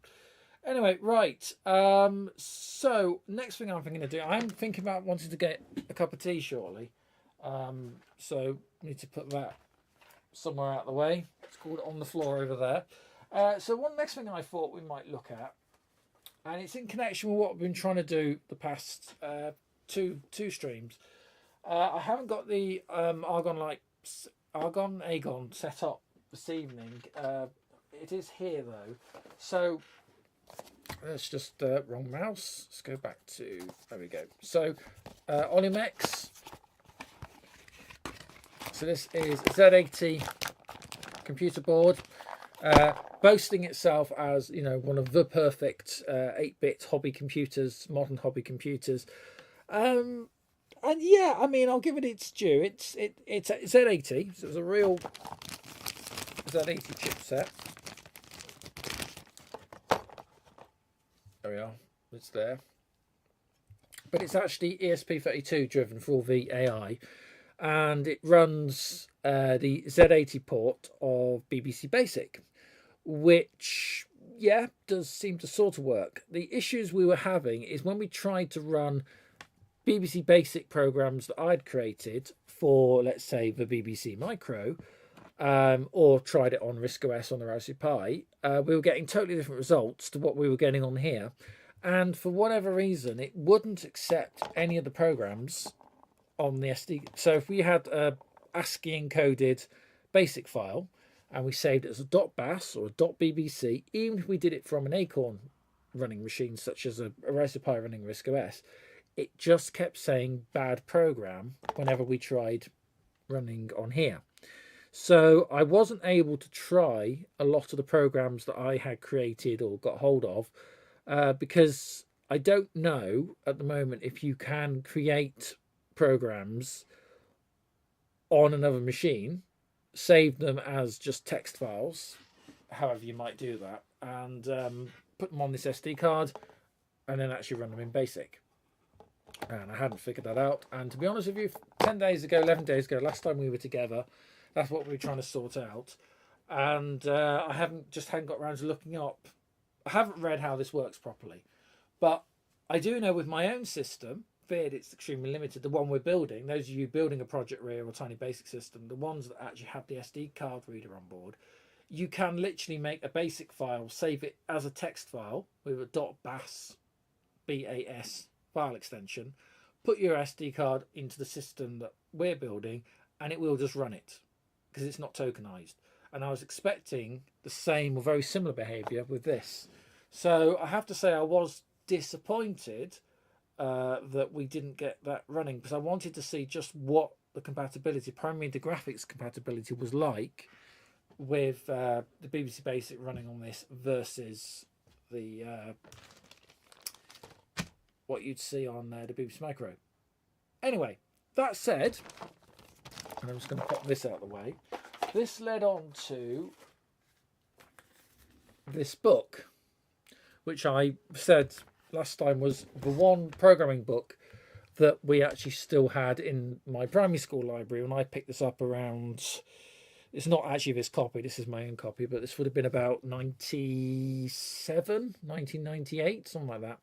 Anyway, right. So next thing I'm thinking to do, I'm thinking about wanting to get a cup of tea shortly. So need to put that somewhere out of the way. It's called on the floor over there. So one next thing I thought we might look at, and it's in connection with what we've been trying to do the past two streams. I haven't got the Agon set up this evening. It is here though. So let's just wrong mouse. Let's go back to, there we go. So Olimex. So this is Z80 computer board, boasting itself as, you know, one of the perfect 8-bit hobby computers, modern hobby computers. And yeah, I mean, I'll give it its due. It's a Z80, so it's a real Z80 chipset. There we are. It's there. But it's actually ESP32 driven for all the AI. And it runs the Z80 port of BBC Basic, which, yeah, does seem to sort of work. The issues we were having is when we tried to run BBC Basic programs that I'd created for, let's say, the BBC Micro, or tried it on RISC OS on the Raspberry Pi, we were getting totally different results to what we were getting on here. And for whatever reason, it wouldn't accept any of the programs on the SD. So if we had a ASCII encoded basic file and we saved it as a .bas or a .bbc, even if we did it from an Acorn running machine such as a Raspberry Pi running RISC OS, it just kept saying bad program whenever we tried running on here. So I wasn't able to try a lot of the programs that I had created or got hold of because I don't know at the moment if you can create programs on another machine, save them as just text files, however you might do that, and put them on this SD card and then actually run them in BASIC. And I hadn't figured that out. And to be honest with you, 10 days ago, 11 days ago, last time we were together, that's what we were trying to sort out. And I hadn't got around to looking up. I haven't read how this works properly. But I do know with my own system, feared it's extremely limited, the one we're building, those of you building a Project Ria or Tiny Basic system, the ones that actually have the SD card reader on board, you can literally make a basic file, save it as a text file with a .bas, BAS file extension, put your SD card into the system that we're building, and it will just run it because it's not tokenized. And I was expecting the same or very similar behavior with this. So I have to say I was disappointed that we didn't get that running, because I wanted to see just what the compatibility, primarily the graphics compatibility, was like with the BBC Basic running on this versus the what you'd see on the BBC Micro. Anyway, that said, and I'm just going to pop this out of the way, this led on to this book, which I said last time was the one programming book that we actually still had in my primary school library when I picked this up around, it's not actually this copy, this is my own copy, but this would have been about 1998, something like that.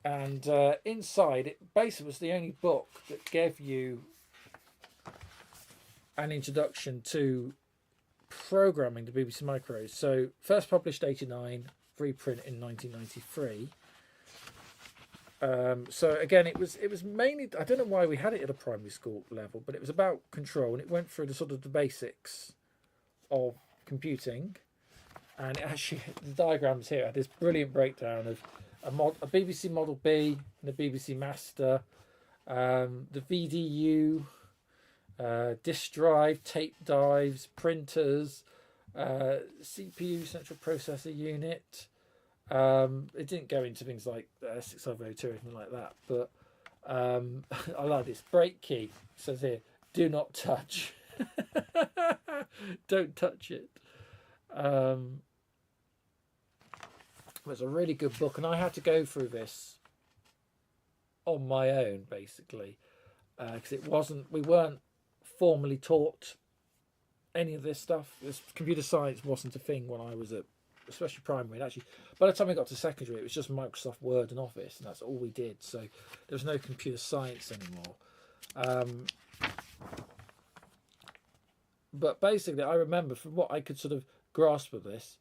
And inside, it basically was the only book that gave you an introduction to programming the BBC Micros. So first published 89, reprint in 1993. So again, it was mainly, I don't know why we had it at a primary school level, but it was about control, and it went through the sort of the basics of computing. And it actually, the diagrams here had this brilliant breakdown of a BBC Model B and a BBC Master, the VDU, disk drive, tape drives, printers, CPU, central processor unit. It didn't go into things like 6502 or anything like that, but I like this break key. It says here, do not touch. Don't touch it. It was a really good book, and I had to go through this on my own, basically, because we weren't formally taught any of this stuff. Computer science wasn't a thing when I was at, especially primary. And actually, by the time I got to secondary, it was just Microsoft Word and Office, and that's all we did. So there was no computer science anymore. But basically, I remember from what I could sort of grasp of this,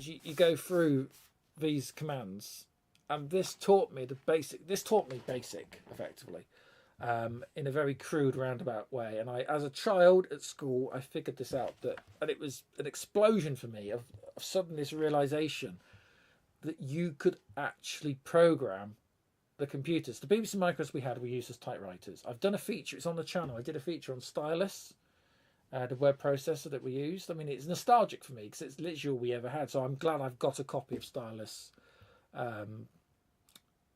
you go through these commands, and this taught me basic effectively, in a very crude roundabout way. And as a child at school, I figured this out, and it was an explosion for me of sudden this realization that you could actually program the computers. The BBC Micros we used as typewriters. I've done a feature, it's on the channel, I did a feature on Stylus, the web processor that we used. I mean, it's nostalgic for me because it's literally all we ever had. So I'm glad I've got a copy of Stylus.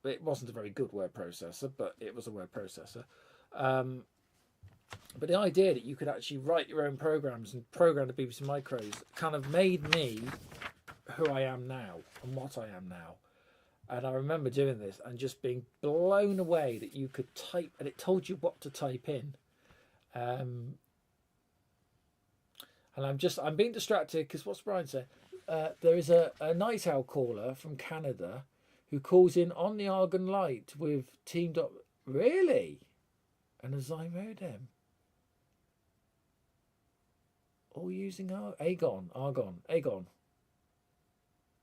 It wasn't a very good word processor, but it was a word processor. But the idea that you could actually write your own programs and program the BBC Micros kind of made me who I am now and what I am now. And I remember doing this and just being blown away that you could type, and it told you what to type in. And I'm being distracted because what's Brian saying? There is a night owl caller from Canada who calls in on the Argon Light with Team. Really? And a Zyrodem. All using Agon.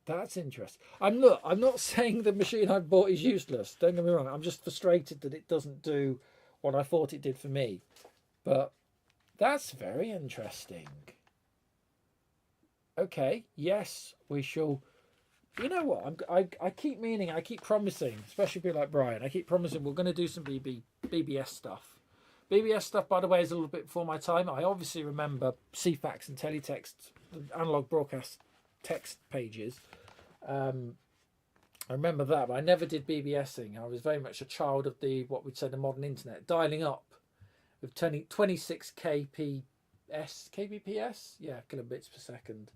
That's interesting. I'm not saying the machine I bought is useless. Don't get me wrong. I'm just frustrated that it doesn't do what I thought it did for me. But that's very interesting. Okay, yes, we shall. You know what? I keep promising, especially people like Brian. I keep promising we're going to do some BBS stuff. BBS stuff, by the way, is a little bit before my time. I obviously remember CFAX and teletext, the analog broadcast text pages. I remember that, but I never did BBSing. I was very much a child of what we'd say the modern internet, dialing up with 26 kbps, kilobits per second.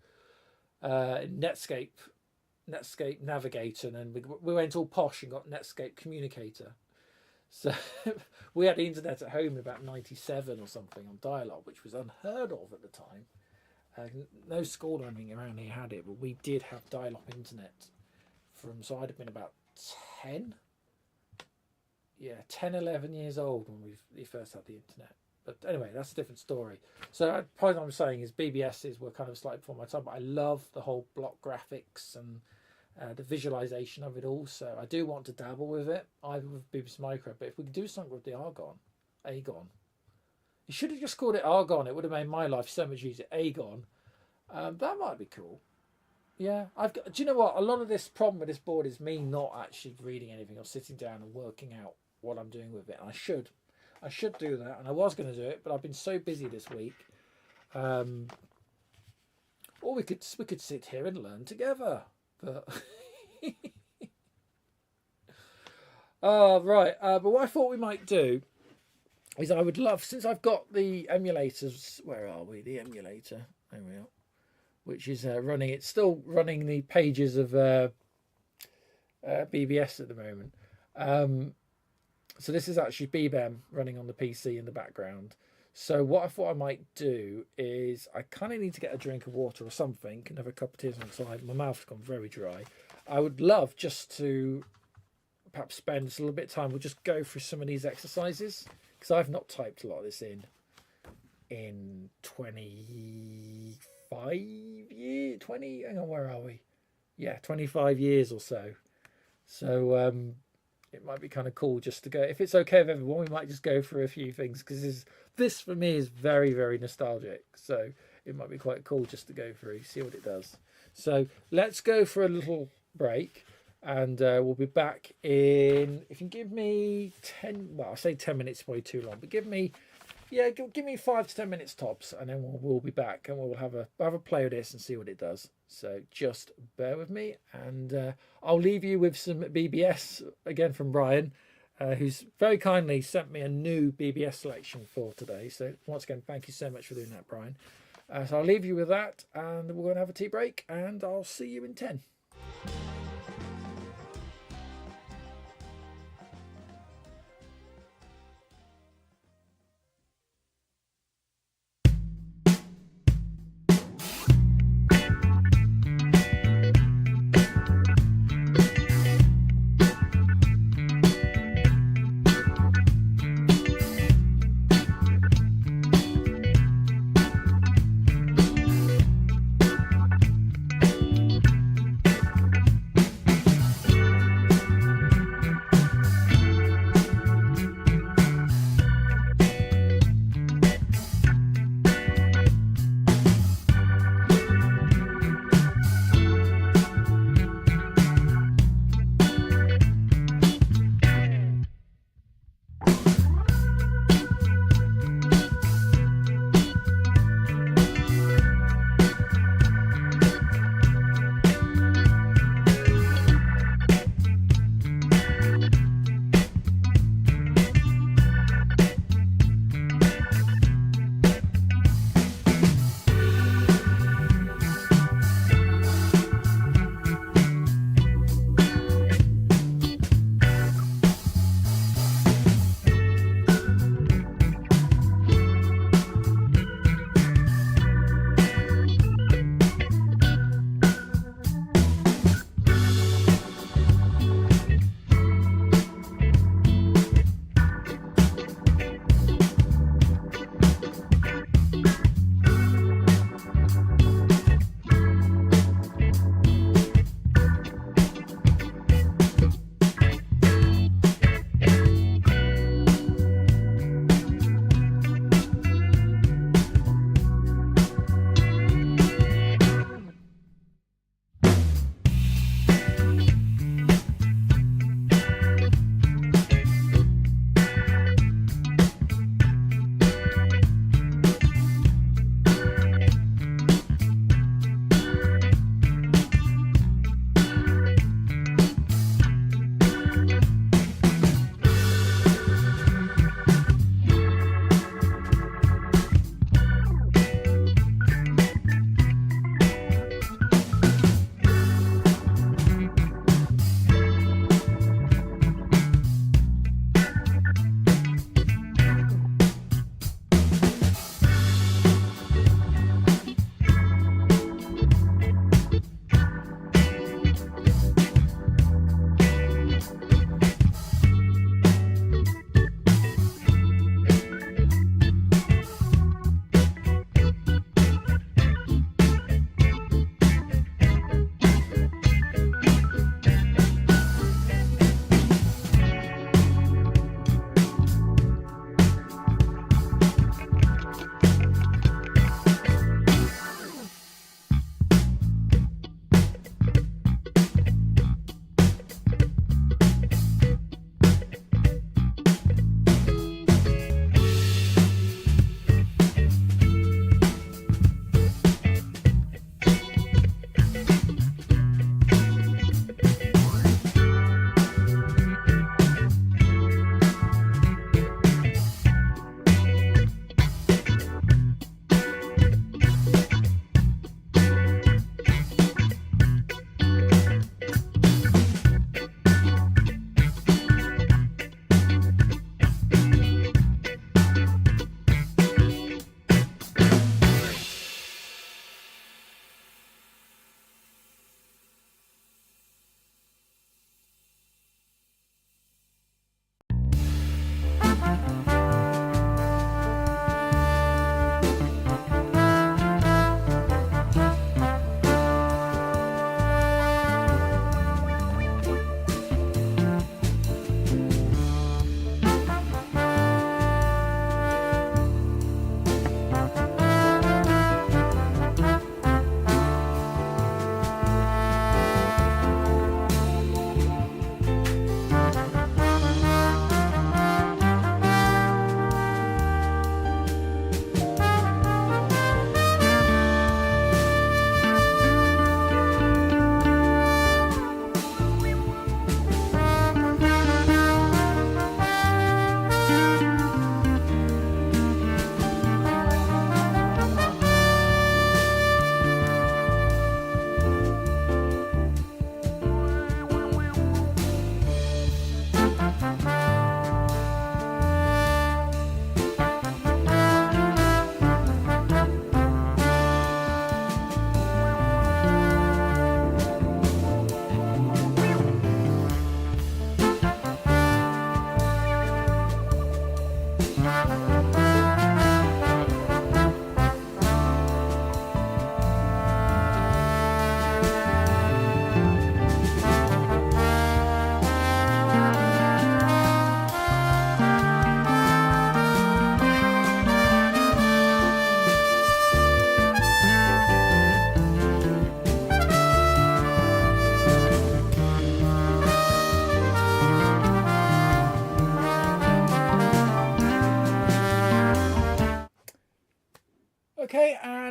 Netscape Navigator, and then we went all posh and got Netscape Communicator. So we had the internet at home in about 97 or something on dial-up, which was unheard of at the time. No school or anything around here had it, but we did have dial-up internet so I'd have been about 10, 11 years old when we first had the internet. But anyway, that's a different story. So the point I'm saying is BBSs were kind of slightly before my time, but I love the whole block graphics and the visualization of it all. So I do want to dabble with it, either with BBC Micro, but if we could do something with the Agon. You should have just called it Argon. It would have made my life so much easier. Agon. That might be cool. Yeah, do you know what? A lot of this problem with this board is me not actually reading anything or sitting down and working out what I'm doing with it. And I should do that, and I was going to do it, but I've been so busy this week. Or we could sit here and learn together. But right. But what I thought we might do is I would love, since I've got the emulators. Where are we? The emulator. There we are. Which is running. It's still running the pages of BBS at the moment. So this is actually BBEM running on the PC in the background. So what I thought I might do is I kind of need to get a drink of water or something and have a cup of tea alongside. My mouth's gone very dry. I would love just to perhaps spend a little bit of time. We'll just go through some of these exercises because I've not typed a lot of this in in 25 years, 20, hang on, where are we? Yeah, 25 years or so. So it might be kind of cool just to go, if it's okay with everyone, we might just go through a few things, because this for me is very, very nostalgic. So it might be quite cool just to go through, see what it does. So let's go for a little break, and we'll be back in, if you give me 10, well, I say 10 minutes is probably too long, but give me 5 to 10 minutes tops, and then we'll be back, and we'll have a play with this and see what it does. So just bear with me, and I'll leave you with some BBS again from Brian, who's very kindly sent me a new BBS selection for today. So once again, thank you so much for doing that, Brian. So I'll leave you with that, and we're going to have a tea break, and I'll see you in 10.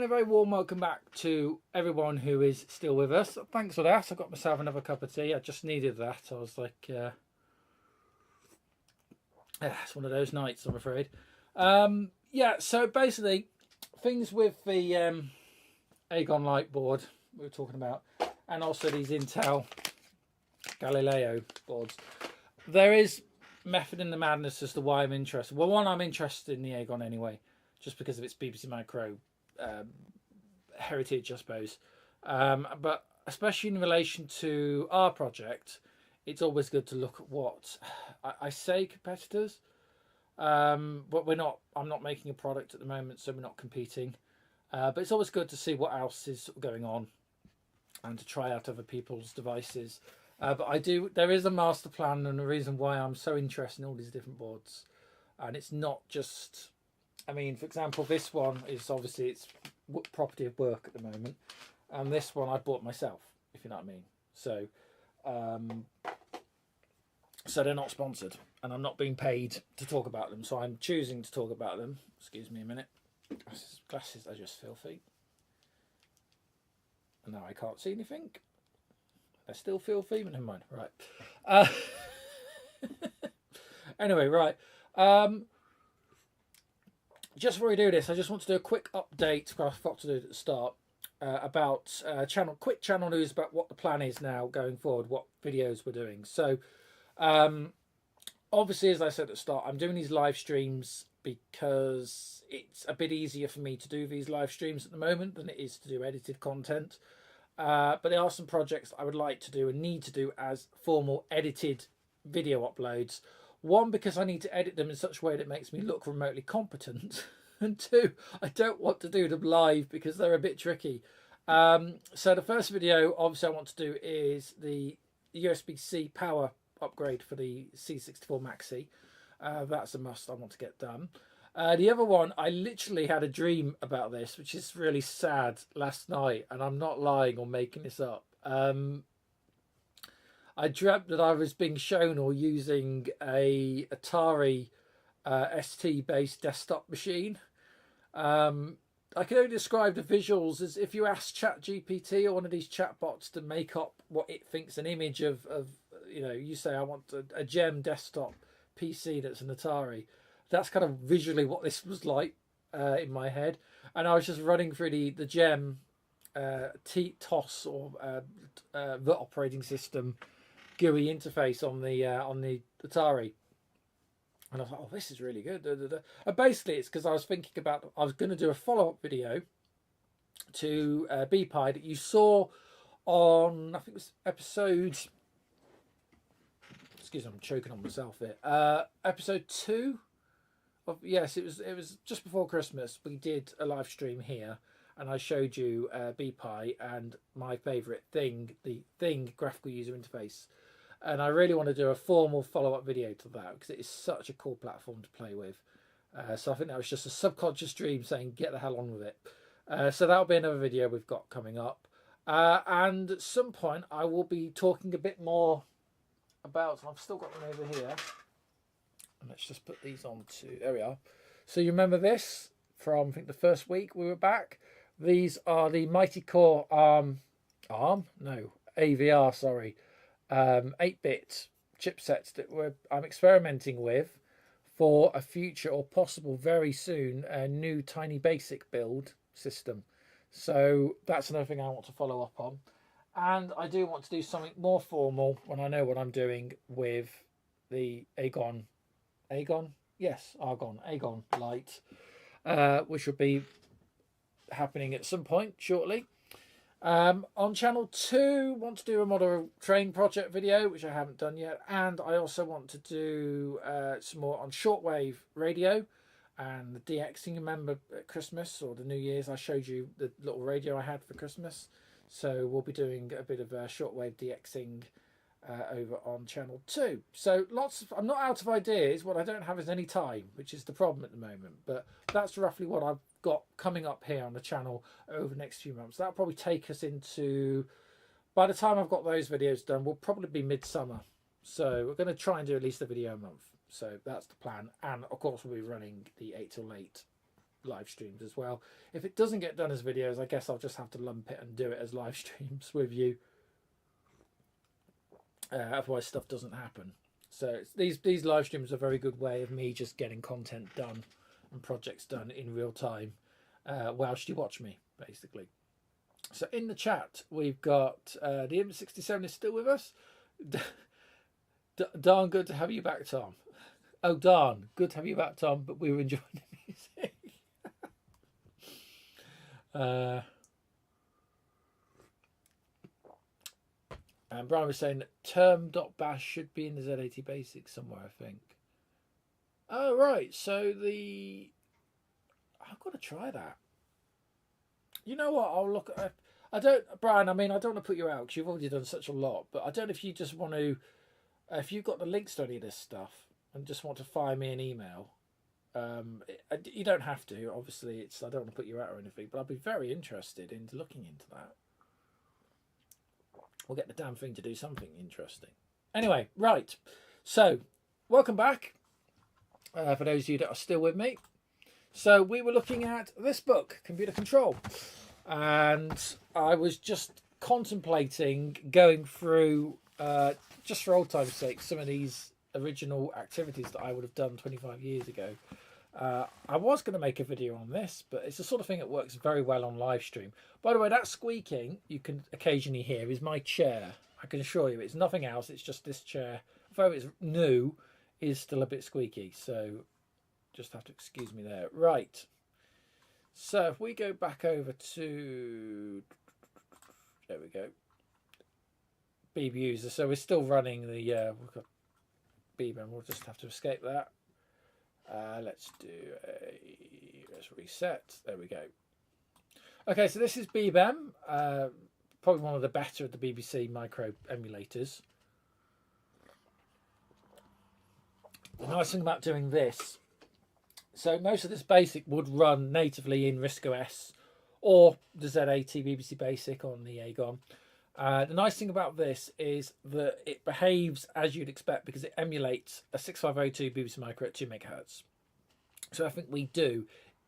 and a very warm welcome back to everyone who is still with us. Thanks for that. I got myself another cup of tea. I just needed that. I was like, it's one of those nights, I'm afraid. Yeah, so basically, things with the Aegon light board we were talking about, and also these Intel Galileo boards. There is method in the madness as to why I'm interested. Well, one, I'm interested in the Aegon anyway, just because of its BBC Micro heritage, I suppose. But especially in relation to our project, it's always good to look at what I say competitors. But we're not. I'm not making a product at the moment, so we're not competing. But it's always good to see what else is going on and to try out other people's devices. But I do. There is a master plan and a reason why I'm so interested in all these different boards. And it's not just. I mean, for example, this one is obviously it's property of work at the moment, and this one I bought myself, if you know what I mean. So, so they're not sponsored, and I'm not being paid to talk about them. So I'm choosing to talk about them. Excuse me a minute. Glasses are just filthy. And now I can't see anything. I still filthy, but never mind. Right. Anyway, right. Just before we do this, I just want to do a quick update, I forgot to do it at the start, about quick channel news about what the plan is now going forward, what videos we're doing. So, obviously, as I said at the start, I'm doing these live streams because it's a bit easier for me to do these live streams at the moment than it is to do edited content. But there are some projects I would like to do and need to do as formal edited video uploads. One, because I need to edit them in such a way that makes me look remotely competent. And two, I don't want to do them live because they're a bit tricky. So the first video, obviously, I want to do is the USB-C power upgrade for the C64 Maxi. That's a must I want to get done. The other one, I literally had a dream about this, which is really sad, last night. And I'm not lying or making this up. I dreamt that I was being shown or using a Atari ST based desktop machine. I can only describe the visuals as if you ask ChatGPT or one of these chatbots to make up what it thinks an image of you know, you say I want a GEM desktop PC that's an Atari. That's kind of visually what this was like in my head. And I was just running through the GEM TOS or the operating system GUI interface on the Atari, and I was like, "Oh, this is really good." And basically, it's because I was thinking about I was going to do a follow-up video to BPI that you saw on, I think it was episode. Excuse me, I'm choking on myself here. Episode 2 of, yes, it was just before Christmas. We did a live stream here. And I showed you BPI and my favourite thing, the Thing graphical user interface. And I really want to do a formal follow-up video to that because it is such a cool platform to play with. So I think that was just a subconscious dream saying, get the hell on with it. So that'll be another video we've got coming up. And at some point, I will be talking a bit more about, I've still got them over here. And let's just put these on to, there we are. So you remember this from, I think, the first week we were back. These are the Mighty Core AVR, sorry, 8-bit chipsets that I'm experimenting with for a future or possible very soon a new tiny basic build system. So that's another thing I want to follow up on. And I do want to do something more formal when I know what I'm doing with the Aegon Light, which will be happening at some point shortly. On channel 2, want to do a model train project video, which I haven't done yet, and I also want to do some more on shortwave radio and the DXing. Remember at Christmas or the New Year's I showed you the little radio I had for Christmas, so we'll be doing a bit of shortwave DXing over on channel 2. So I'm not out of ideas. What I don't have is any time, which is the problem at the moment, but that's roughly what I've got coming up here on the channel over the next few months. That'll probably take us into, by the time I've got those videos done, we'll probably be midsummer. So we're going to try and do at least a video a month. So that's the plan. And of course we'll be running the 8 till 8 live streams as well. If it doesn't get done as videos, I guess I'll just have to lump it and do it as live streams with you. Otherwise stuff doesn't happen. So these live streams are a very good way of me just getting content done and projects done in real time whilst you watch me, basically. So in the chat, we've got the Im67 is still with us. Darn good to have you back, Tom. Oh, darn good to have you back, Tom, but we were enjoying the music. And Brian was saying that term.bash should be in the Z80 Basics somewhere, I think. Oh, right. So I've got to try that. You know what? I'll look at... Brian, I mean, I don't want to put you out because you've already done such a lot, but I don't know if you just want to... if you've got the links to any of this stuff and just want to fire me an email, you don't have to. Obviously, I don't want to put you out or anything, but I'd be very interested in looking into that. We'll get the damn thing to do something interesting. Anyway, right. So, welcome back. For those of you that are still with me. So, we were looking at this book, Computer Control. And I was just contemplating going through, just for old time's sake, some of these original activities that I would have done 25 years ago. I was going to make a video on this, but it's the sort of thing that works very well on live stream. By the way, that squeaking you can occasionally hear is my chair. I can assure you it's nothing else. It's just this chair, although it's new, is still a bit squeaky. So just have to excuse me there. Right. So if we go back over to, there we go, Beeb user. So we're still running the, we've got Beeb and we'll just have to escape that. Let's reset. There we go. Okay, so this is BBM, probably one of the better of the BBC micro emulators. The nice thing about doing this, so most of this basic would run natively in RISC-OS or the Z80 BBC Basic on the Agon. The nice thing about this is that it behaves as you'd expect because it emulates a 6502 BBC Micro at 2 MHz. So I think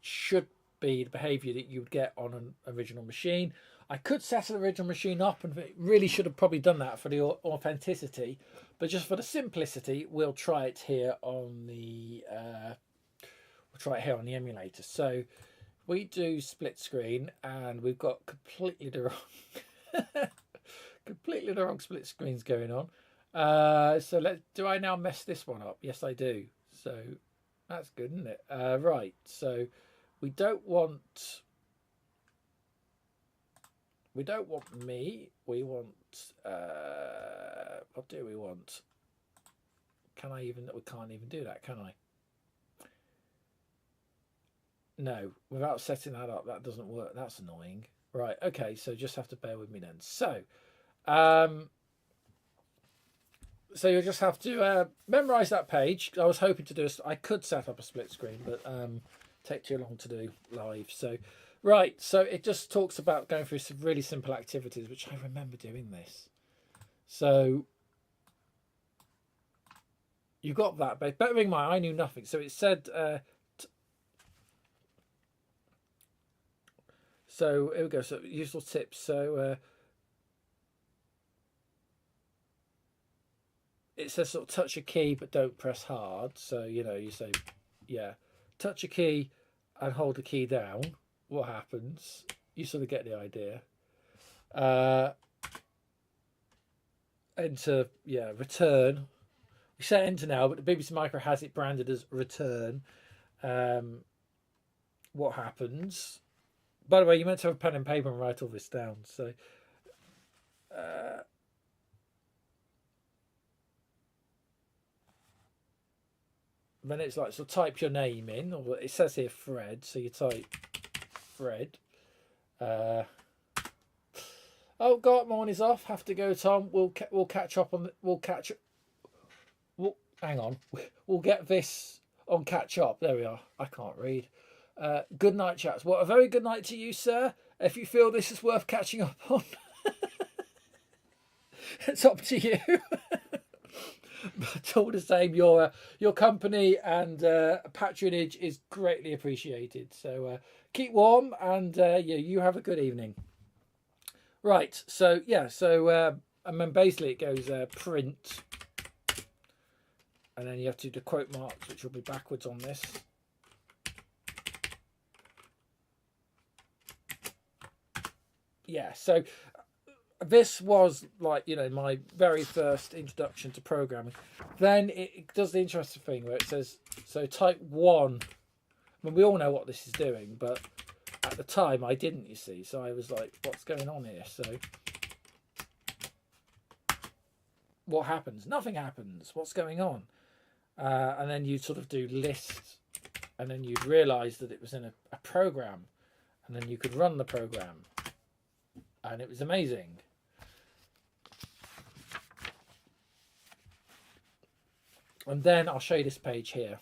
should be the behaviour that you would get on an original machine. I could set an original machine up and really should have probably done that for the authenticity, but just for the simplicity, we'll try it here on the emulator. So we do split screen and we've got completely the wrong split screens going on. So do I now mess this one up? Yes, I do. So that's good, isn't it? Right. So we don't want me. We want what do we want? We can't even do that, can I? No, without setting that up, that doesn't work. That's annoying. Right. Okay. So just have to bear with me then. So. So you'll just have to memorize that page. I was hoping to do I could set up a split screen, but take too long to do live. So right, so it just talks about going through some really simple activities, which I remember doing this. So you got that, but bearing in mind I knew nothing. So it said so here we go. So useful tips. So it says sort of touch a key but don't press hard. So, you say, yeah, touch a key and hold the key down. What happens? You sort of get the idea. Enter, yeah, return. We say enter now, but the BBC Micro has it branded as return. What happens? By the way, you meant to have a pen and paper and write all this down. So, then it's like, so type your name in, or it says here Fred, so you type Fred. Oh, Gocart morning's off. Have to go, Tom. We'll catch up on. Hang on. We'll get this on catch up. There we are. I can't read. Good night, chaps. Well, a very good night to you, sir. If you feel this is worth catching up on, it's up to you. But all the same, your company and patronage is greatly appreciated. So keep warm, and yeah, you have a good evening. Right. So yeah. So and then basically it goes print, and then you have to do the quote marks, which will be backwards on this. Yeah. So this was like, you know, my very first introduction to programming. Then it does the interesting thing where it says, so type 1. I mean, we all know what this is doing, but at the time I didn't, you see. So I was like, what's going on here? So what happens? Nothing happens. What's going on? And then you sort of do list, and then you'd realise that it was in a program, and then you could run the program, and it was amazing. And then I'll show you this page here.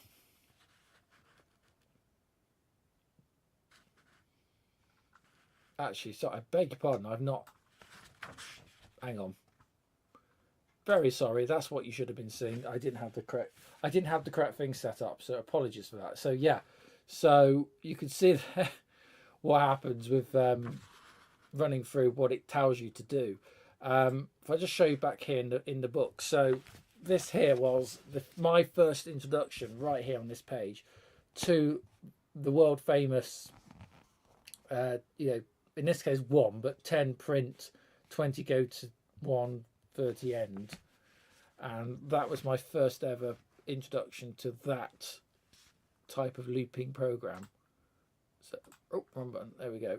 Actually, so I beg your pardon, I've not... Hang on. Very sorry, that's what you should have been seeing. I didn't have the correct thing set up, so apologies for that. So yeah, so you can see there what happens with running through what it tells you to do. If I just show you back here in the book, so this here was my first introduction right here on this page to the world famous, you know, in this case 1, but 10 print, 20 go to 1, 30 end, and that was my first ever introduction to that type of looping program. So, oh, wrong button. There we go.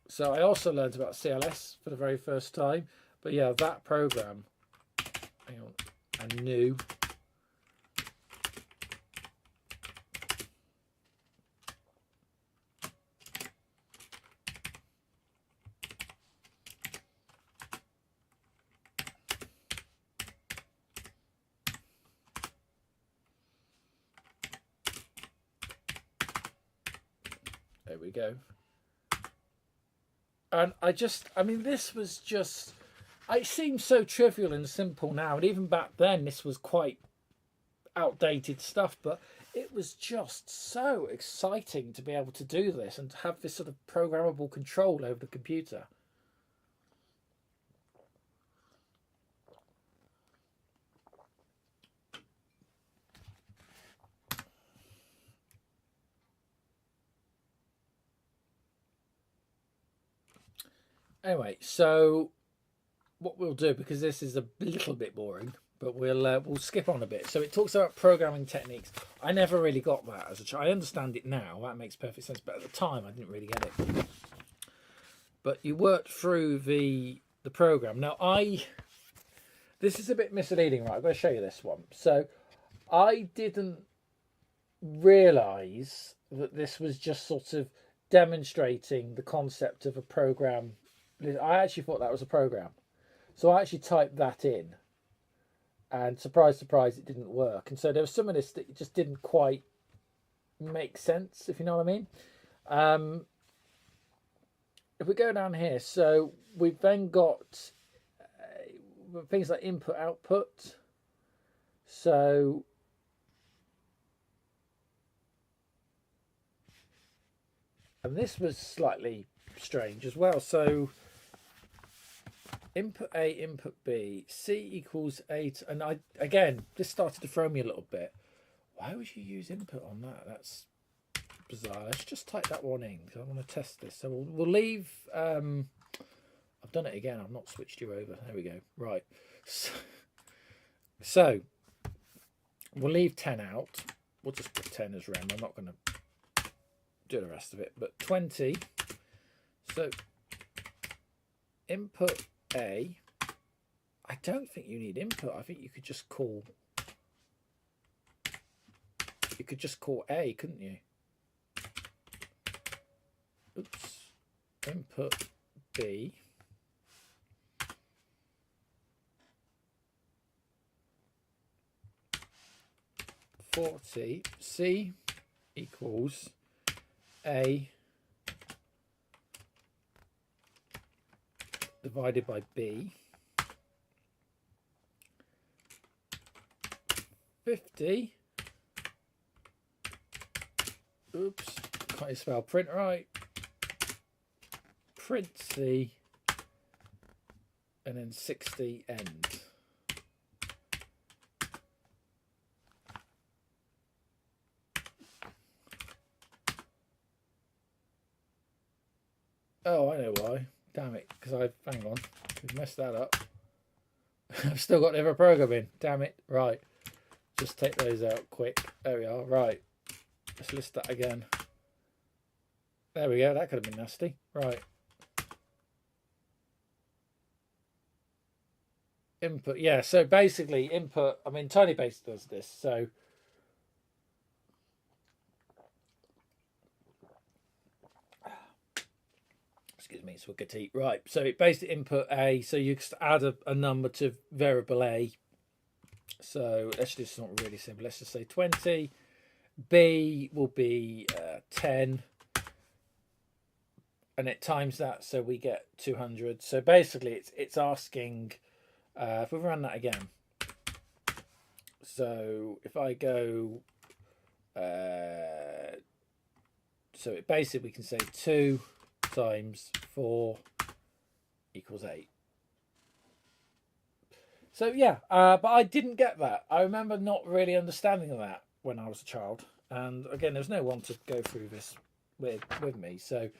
So I also learned about CLS for the very first time, but yeah, that program. Hang on, I knew. There we go. And I mean, this was just, it seems so trivial and simple now. And even back then, this was quite outdated stuff, but it was just so exciting to be able to do this and to have this sort of programmable control over the computer. Anyway, so what we'll do, because this is a little bit boring, but we'll skip on a bit. So it talks about programming techniques. I never really got that as a child. I understand it now. That makes perfect sense. But at the time, I didn't really get it. But you worked through the program. Now, this is a bit misleading, right? I'm going to show you this one. So I didn't realise that this was just sort of demonstrating the concept of a program. I actually thought that was a program. So I actually typed that in, and surprise, surprise, it didn't work. And so there was some of this that just didn't quite make sense, if you know what I mean. If we go down here, so we've then got things like input, output. So and this was slightly strange as well. So input A, input B, C equals 8. And again, this started to throw me a little bit. Why would you use input on that? That's bizarre. Let's just type that one in because I want to test this. So we'll leave. I've done it again. I've not switched you over. There we go. Right. So we'll leave 10 out. We'll just put 10 as rem. I'm not going to do the rest of it. But 20. So input A. I don't think you need input. I think you could just call. You could just call A, couldn't you? Oops. Input B. .40 C equals A divided by B. 50. Oops, can't you spell print right? Print C, and then 60 end. Oh, I know why. Damn it, because hang on, we've messed that up. I've still got the other program in. Damn it. Right. Just take those out quick. There we are. Right. Let's list that again. There we go. That could have been nasty. Right. Input. Yeah. So basically, input. I mean, TinyBase does this. So excuse me. So we get to eat. Right. So it basically input A. So you just add a number to variable A. So let's just not really simple. Let's just say 20. B will be 10, and it times that, so we get 200. So basically, it's asking if we run that again. So if I go, so it basically we can say 2 times 4 equals 8. So yeah, but I didn't get that. I remember not really understanding that when I was a child, and again, there's no one to go through this with me. So,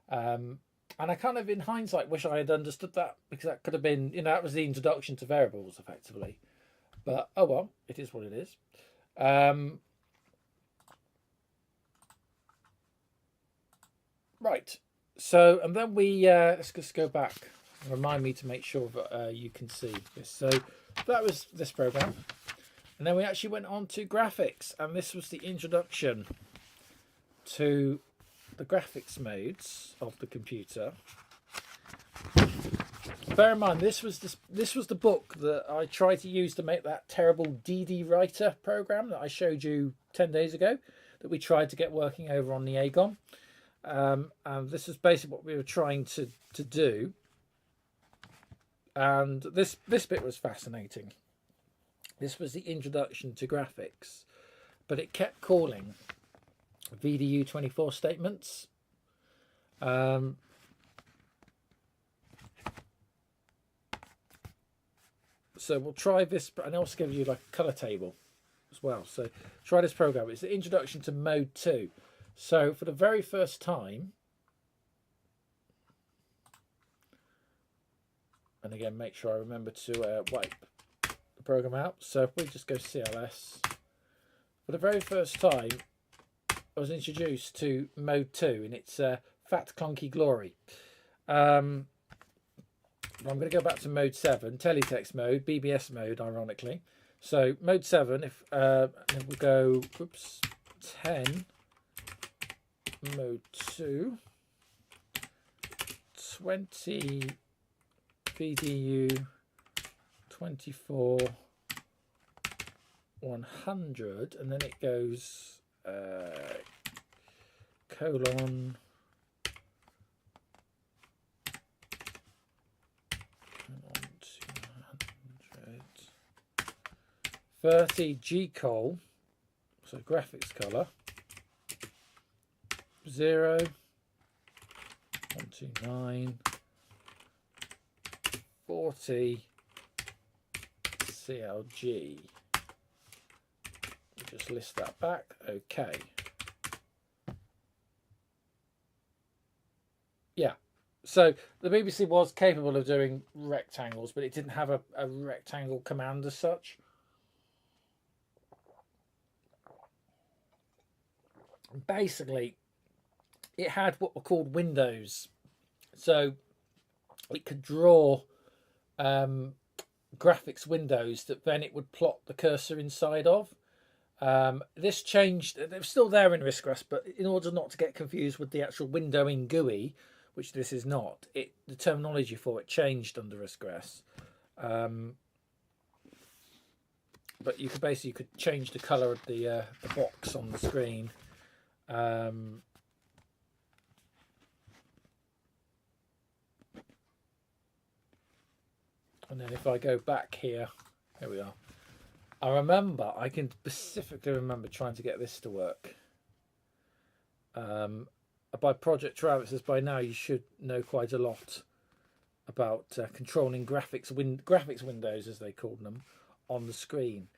and I kind of, in hindsight, wish I had understood that, because that could have been, that was the introduction to variables, effectively. But oh well, it is what it is. Right. So, and then we let's just go back. Remind me to make sure that you can see this. So that was this program. And then we actually went on to graphics, and this was the introduction to the graphics modes of the computer. Bear in mind, this was the book that I tried to use to make that terrible DD Writer program that I showed you 10 days ago, that we tried to get working over on the Agon. And this is basically what we were trying to do. And this bit was fascinating. This was the introduction to graphics, but it kept calling VDU24 statements. So we'll try this, and I'll also give you like a color table as well. So try this program. It's the introduction to mode 2. So for the very first time, and again, make sure I remember to wipe the program out. So if we just go CLS, for the very first time, I was introduced to mode 2, and it's Fat Clunky Glory. I'm going to go back to mode 7, teletext mode, BBS mode, ironically. So mode 7, if we'll go, 10, mode 2, 20, VDU 24 100, and then it goes colon 30 G-col, so graphics color 0 129 40 CLG. We'll just list that back. Okay. Yeah. So the BBC was capable of doing rectangles, but it didn't have a rectangle command as such. Basically, it had what were called windows. So it could draw graphics windows that then it would plot the cursor inside of. This changed. It was still there in RISC-REST, but in order not to get confused with the actual windowing GUI, which this is not, the terminology for it changed under RISC-REST. But you could change the color of the box on the screen. And then if I go back here we are. I can specifically remember trying to get this to work. By Project Travis, says by now you should know quite a lot about controlling graphics windows, as they called them, on the screen.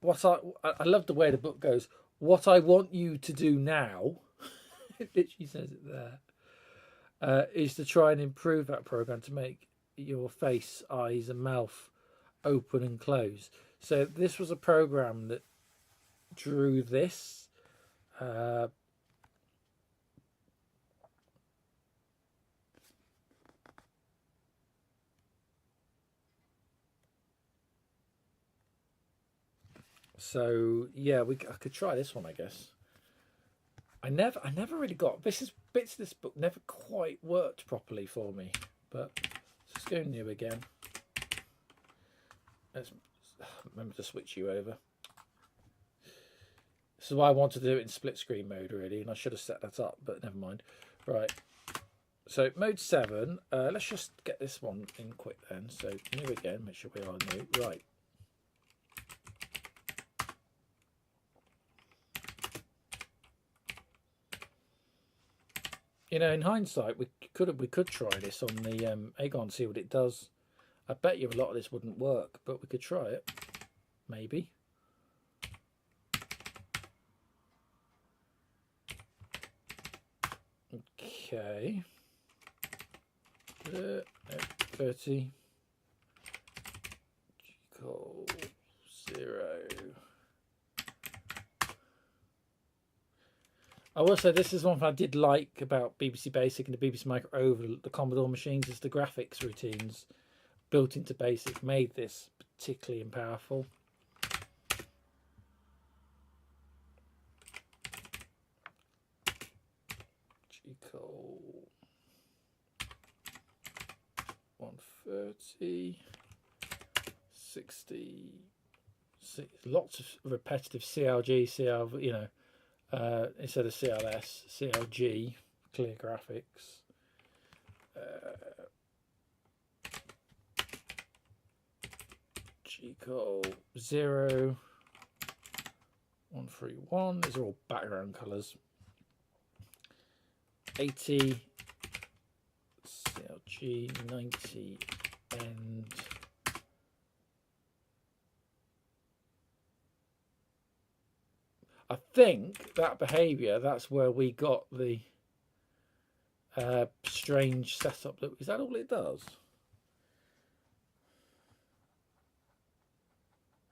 What I love the way the book goes. What I want you to do now, it literally says it there, is to try and improve that program to make your face, eyes, and mouth open and close. So this was a program that drew this. So yeah, I could try this one, I guess. I never really got bits of this book never quite worked properly for me. But let's go new again. Let's remember to switch you over. This is why I wanted to do it in split screen mode, really, and I should have set that up, but never mind. Right. So mode 7. Let's just get this one in quick then. So new again. Make sure we are new. Right. You know, in hindsight, we could try this on the Aegon, see what it does. I bet you a lot of this wouldn't work, but we could try it, maybe. Okay. 30. Equal 0. I will say this is one thing I did like about BBC Basic and the BBC Micro over the Commodore machines, is the graphics routines built into Basic made this particularly powerful. G-code 130, 60, lots of repetitive CLG, CL, you know. Instead of CLS, CLG, clear graphics. G-code 0, 131. These are all background colours. 80, CLG 90, and I think that behaviour, that's where we got the strange setup. Is that all it does?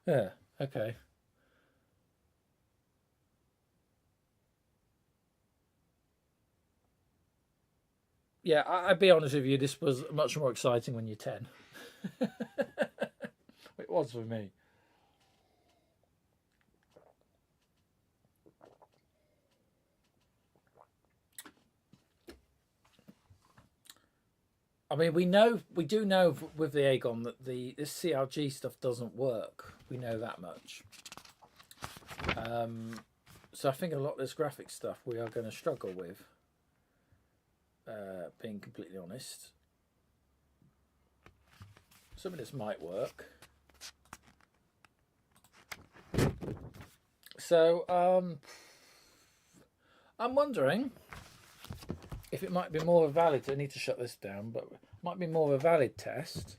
Yeah, okay. Yeah, I'd be honest with you, this was much more exciting when you're 10. It was for me. I mean, we do know with the Aegon that this CRG stuff doesn't work. We know that much. So I think a lot of this graphic stuff we are going to struggle with. Being completely honest, some of this might work. So I'm wondering if it might be more of a valid. I need to shut this down, but it might be more of a valid test.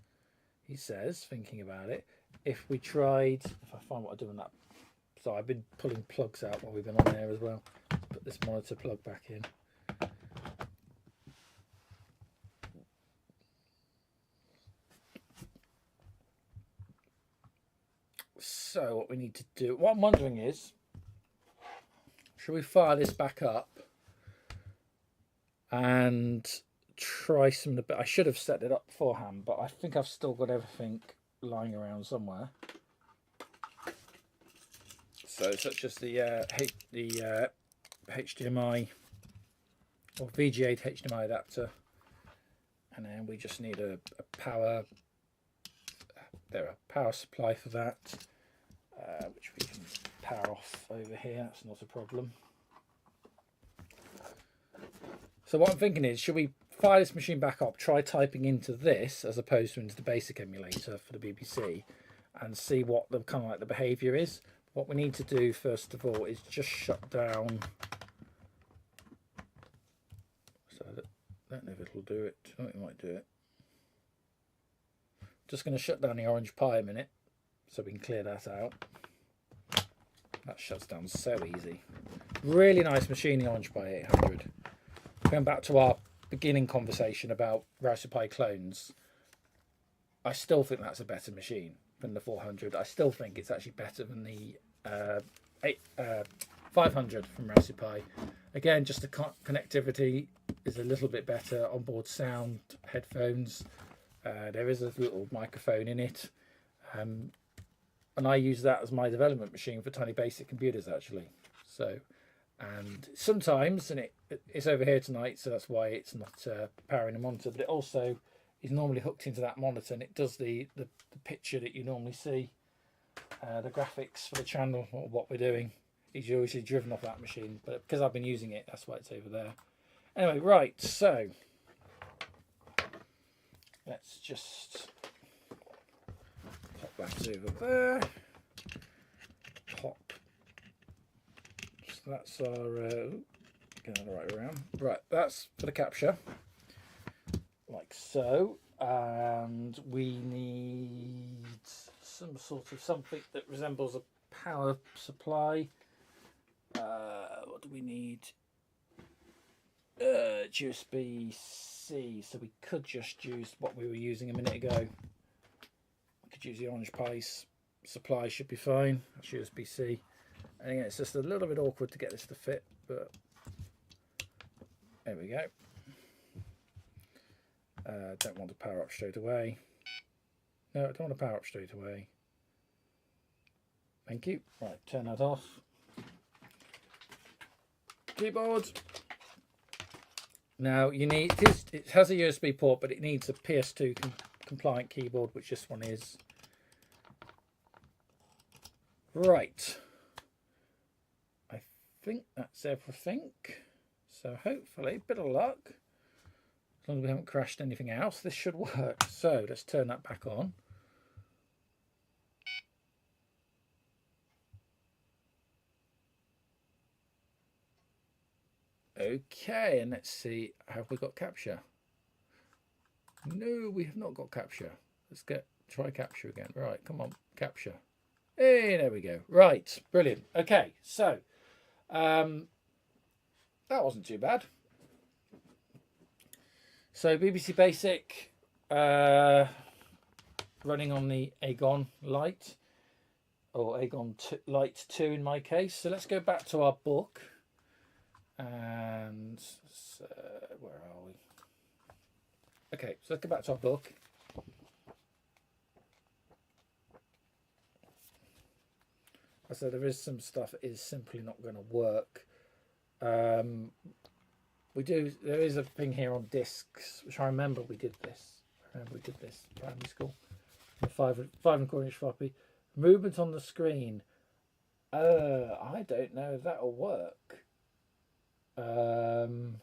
He says, thinking about it, if we tried, if I find what I do on that. So I've been pulling plugs out while we've been on there as well. Put this monitor plug back in. So what we need to do, what I'm wondering is, should we fire this back up and try some of the, I should have set it up beforehand, but I think I've still got everything lying around somewhere. So such as the HDMI or VGA to HDMI adapter, and then we just need a power supply for that, which we can power off over here. That's not a problem. So what I'm thinking is, should we fire this machine back up, try typing into this as opposed to into the basic emulator for the BBC, and see what the kind of like the behavior is. What we need to do first of all is just shut down. So I don't know if it'll do it. I think it might do it. Just going to shut down the Orange Pi a minute so we can clear that out. That shuts down so easy. Really nice machine, the Orange Pi 800. Going back to our beginning conversation about Raspberry Pi clones, I still think that's a better machine than the 400. I still think it's actually better than the 500 from Raspberry Pi. Again, just the connectivity is a little bit better. Onboard sound, headphones. There is a little microphone in it. And I use that as my development machine for tiny basic computers, actually. So, and sometimes, and it's over here tonight, so that's why it's not powering the monitor, but it also is normally hooked into that monitor, and it does the picture that you normally see, the graphics for the channel or what we're doing is usually driven off that machine, but because I've been using it, that's why it's over there. Anyway, right, so let's just pop that over there. Pop. So that's our get the right around. Right, that's for the capture, like so. And we need some sort of something that resembles a power supply. What do we need? USB-C. So we could just use what we were using a minute ago. We could use the Orange Pi supply, should be fine. That's USB-C. And again, it's just a little bit awkward to get this to fit, but there we go. Don't want to power up straight away. No, I don't want to power up straight away. Thank you. Right, turn that off. Keyboard. Now you need it has a USB port, but it needs a PS2 compliant keyboard, which this one is. Right. I think that's everything. So hopefully, bit of luck. As long as we haven't crashed anything else, this should work. So let's turn that back on. Okay, and let's see, have we got capture? No, we have not got capture. Let's try capture again. Right, come on, capture. Hey, there we go. Right, brilliant. Okay, so that wasn't too bad. So BBC Basic running on the Aegon Lite, or Aegon Lite 2 in my case. So let's go back to our book. And where are we? Okay, so let's go back to our book. So there is some stuff that is simply not going to work. There is a thing here on discs, which I remember we did this. In primary school. The 5.25-inch floppy. Movement on the screen. I don't know if that'll work. So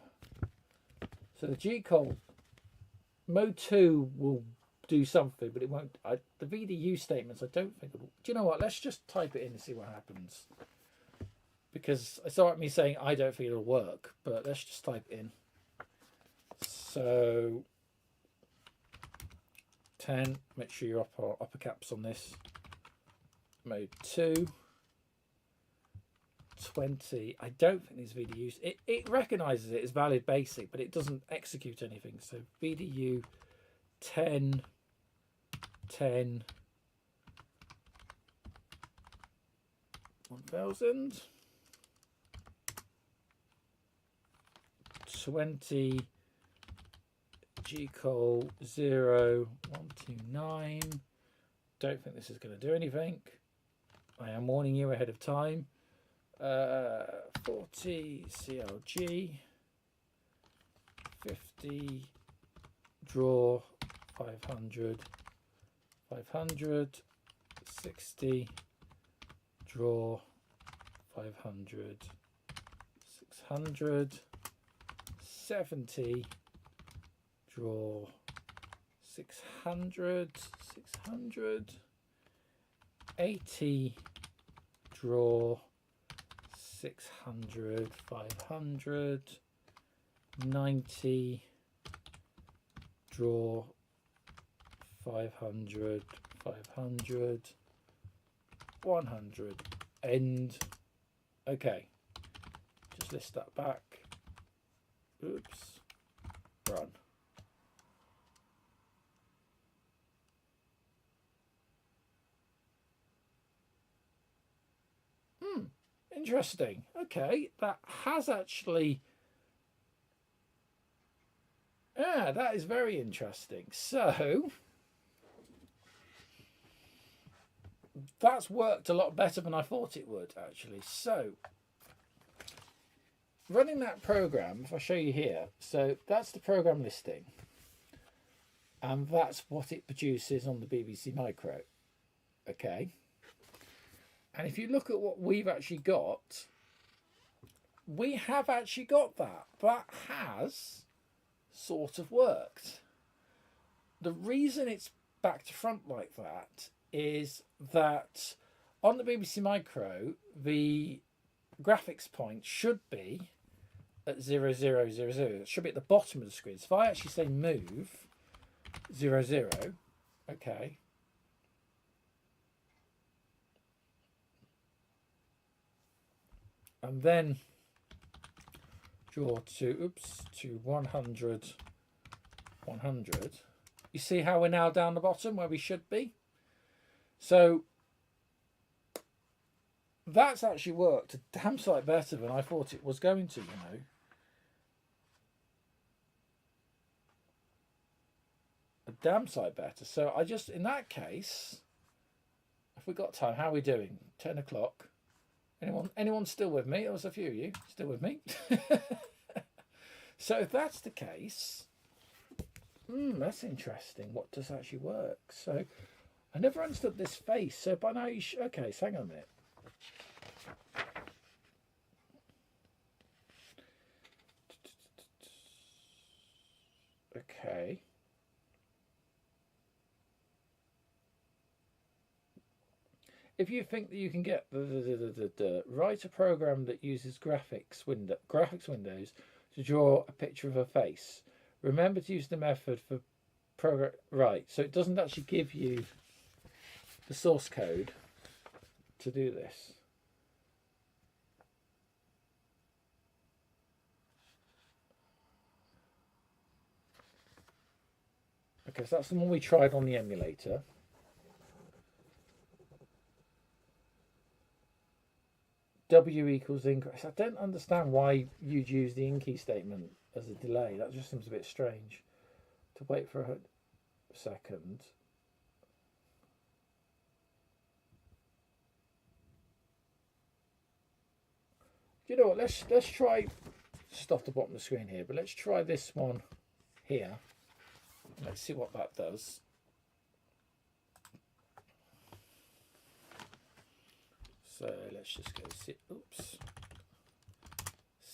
the Gocart Mode 2 will do something, but it won't. The VDU statements, I don't think it will. Do you know what? Let's just type it in and see what happens. Because it's all right me saying I don't think it'll work, but let's just type it in. So 10, make sure you're upper caps on this. Mode 2. 20. I don't think these VDUs. It recognizes it as valid basic, but it doesn't execute anything. So VDU 10, 10, 1000, 20, Gocart 0, 129. Don't think this is going to do anything. I am warning you ahead of time. 40 CLG, 50 draw, 500, 500, 60 draw, 500, 600, 70 draw, 600, 600, 80 draw 600 500, 90 draw 500 500, 100 end. Okay, just list that back. Oops, run. Interesting. Okay, that has actually, yeah, that is very interesting. So that's worked a lot better than I thought it would, actually. So running that program, if I show you here, so that's the program listing, and that's what it produces on the BBC Micro. Okay, and if you look at what we've actually got, we have actually got that. That has sort of worked. The reason it's back to front like that is that on the BBC Micro, the graphics point should be at 0000. It should be at the bottom of the screen. So if I actually say move 00, okay. And then draw to 100, 100. You see how we're now down the bottom where we should be? So that's actually worked a damn sight better than I thought it was going to, you know. A damn sight better. So I just, in that case, if we got time, how are we doing? 10 o'clock. Anyone still with me? There was a few of you still with me. So if that's the case, that's interesting. What does actually work? So I never understood this face. So by now you okay, so hang on a minute. Okay. If you think that you can get write a program that uses graphics windows to draw a picture of a face, remember to use the method for program. Right, so it doesn't actually give you the source code to do this. Okay, so that's the one we tried on the emulator. W equals increase. I don't understand why you'd use the in key statement as a delay. That just seems a bit strange. To wait for a second. You know what? Let's try just off the bottom of the screen here, but let's try this one here. Let's see what that does. So let's just go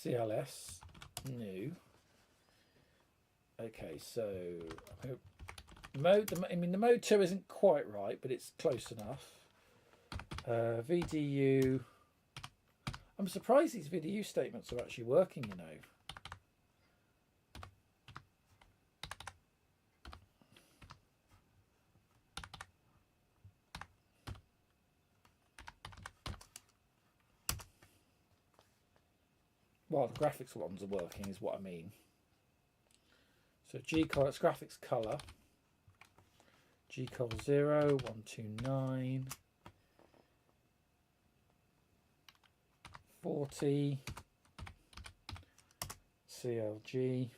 CLS new. Okay, so mode. I mean, the mode 2 isn't quite right, but it's close enough. VDU. I'm surprised these VDU statements are actually working, you know. Well, the graphics ones are working, is what I mean. So Gocart, it's graphics color. Gocart 0, 129, 40, CLG,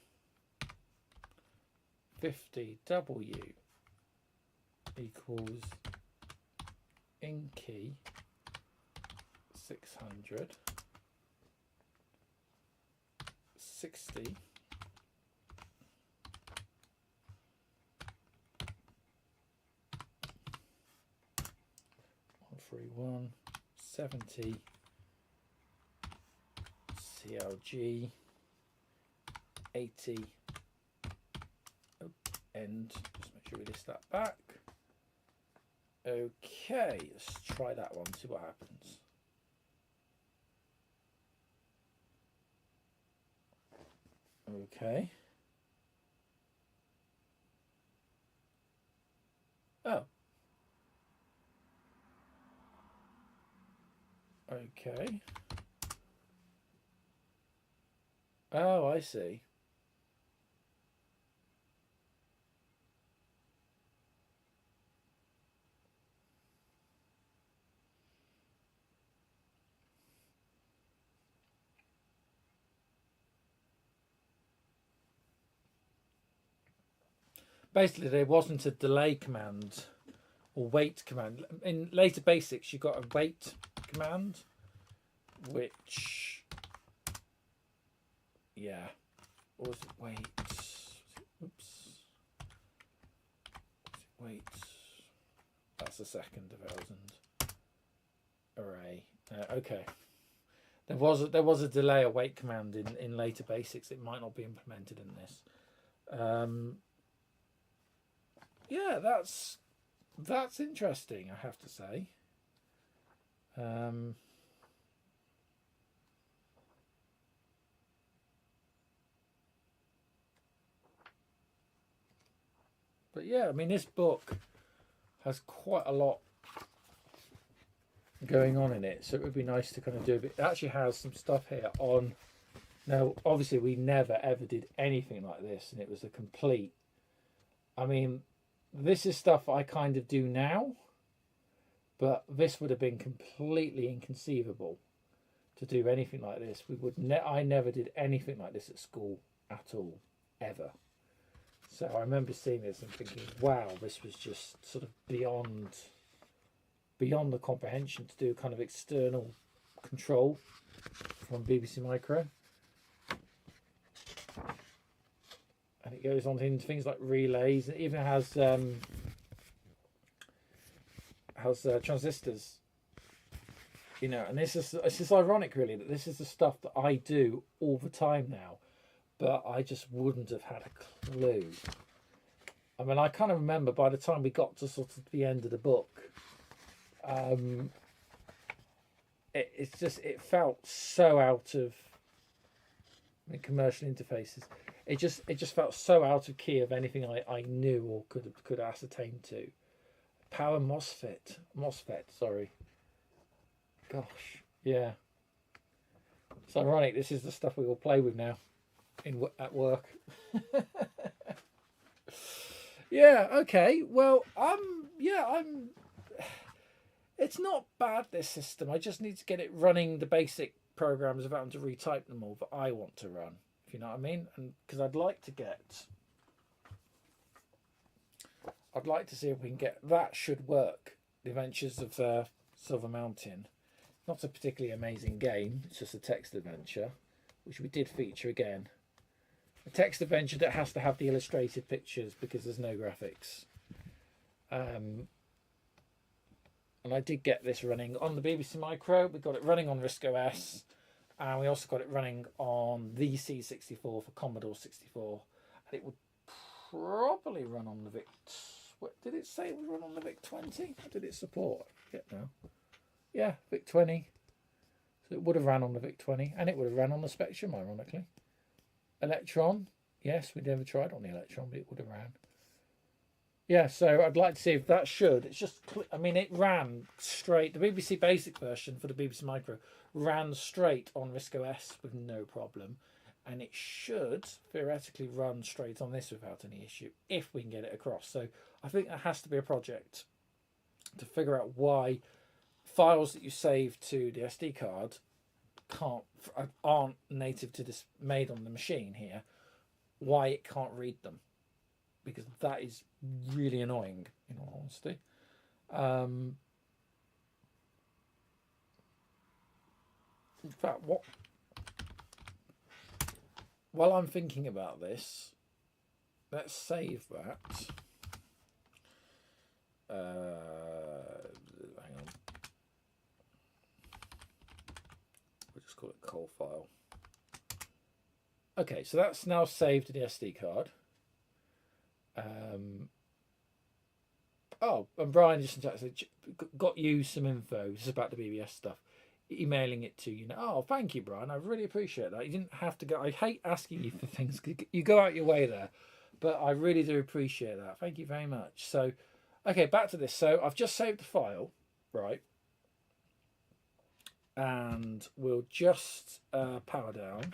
50W equals in key 600. 60 131 70 CLG 80 end. Just make sure we list that back. Okay, let's try that one, see what happens. Okay. Oh. Okay. Oh, I see. Basically, there wasn't a delay command or wait command. In later basics, you got a wait command, which, yeah, or was it wait? Oops. Wait. That's the second of thousand array. Okay. There was a delay await command in later basics. It might not be implemented in this. Yeah, that's interesting, I have to say. But yeah, I mean, this book has quite a lot going on in it, so it would be nice to kind of do a bit. It actually has some stuff here on. Now, obviously, we never ever did anything like this, and it was a complete. I mean, this is stuff I kind of do now, but this would have been completely inconceivable to do anything like this. We would. I never did anything like this at school at all, ever. So I remember seeing this and thinking, wow, this was just sort of beyond the comprehension to do kind of external control from BBC Micro. And it goes on into things like relays. It even has transistors. You know, and it's just ironic, really, that this is the stuff that I do all the time now, but I just wouldn't have had a clue. I mean, I kind of remember by the time we got to sort of the end of the book, it felt so out of the commercial interfaces. It just felt so out of key of anything I knew or could ascertain to. Power MOSFET, sorry. Gosh, yeah. It's ironic. This is the stuff we all play with now, at work. Yeah. Okay. Well, It's not bad, this system. I just need to get it running the basic programs without having to retype them all that I want to run. If you know what I mean, and because I'd like to see if we can get that. Should work. The Adventures of Silver Mountain. Not a particularly amazing game. It's just a text adventure, which we did feature again. A text adventure that has to have the illustrated pictures because there's no graphics. And I did get this running on the BBC Micro. We got it running on RISC OS, and we also got it running on the C64 for Commodore 64. And it would probably run on the VIC. What did it say? It would run on the VIC 20. What did it support? I forget now. Yeah, VIC 20. So it would have ran on the VIC 20, and it would have ran on the Spectrum, ironically. Electron, yes, we never tried on the Electron, but it would have ran. Yeah, so I'd like to see if that should. It's just, I mean, it ran straight. The BBC Basic version for the BBC Micro ran straight on RISC OS with no problem, and it should theoretically run straight on this without any issue if we can get it across. So I think that has to be a project to figure out why files that you save to the SD card aren't native to this, made on the machine here, why it can't read them, because that is really annoying, in all honesty. In fact, while I'm thinking about this, let's save that. Hang on. We'll just call it col file. Okay, so that's now saved to the SD card. Oh, and Brian just said, got you some info. This is about the BBS stuff. Emailing it to you know. Oh, thank you, Brian. I really appreciate that. You didn't have to go. I hate asking you for things. You go out your way there, but I really do appreciate that. Thank you very much. So, okay, back to this. So I've just saved the file, right? And we'll just power down.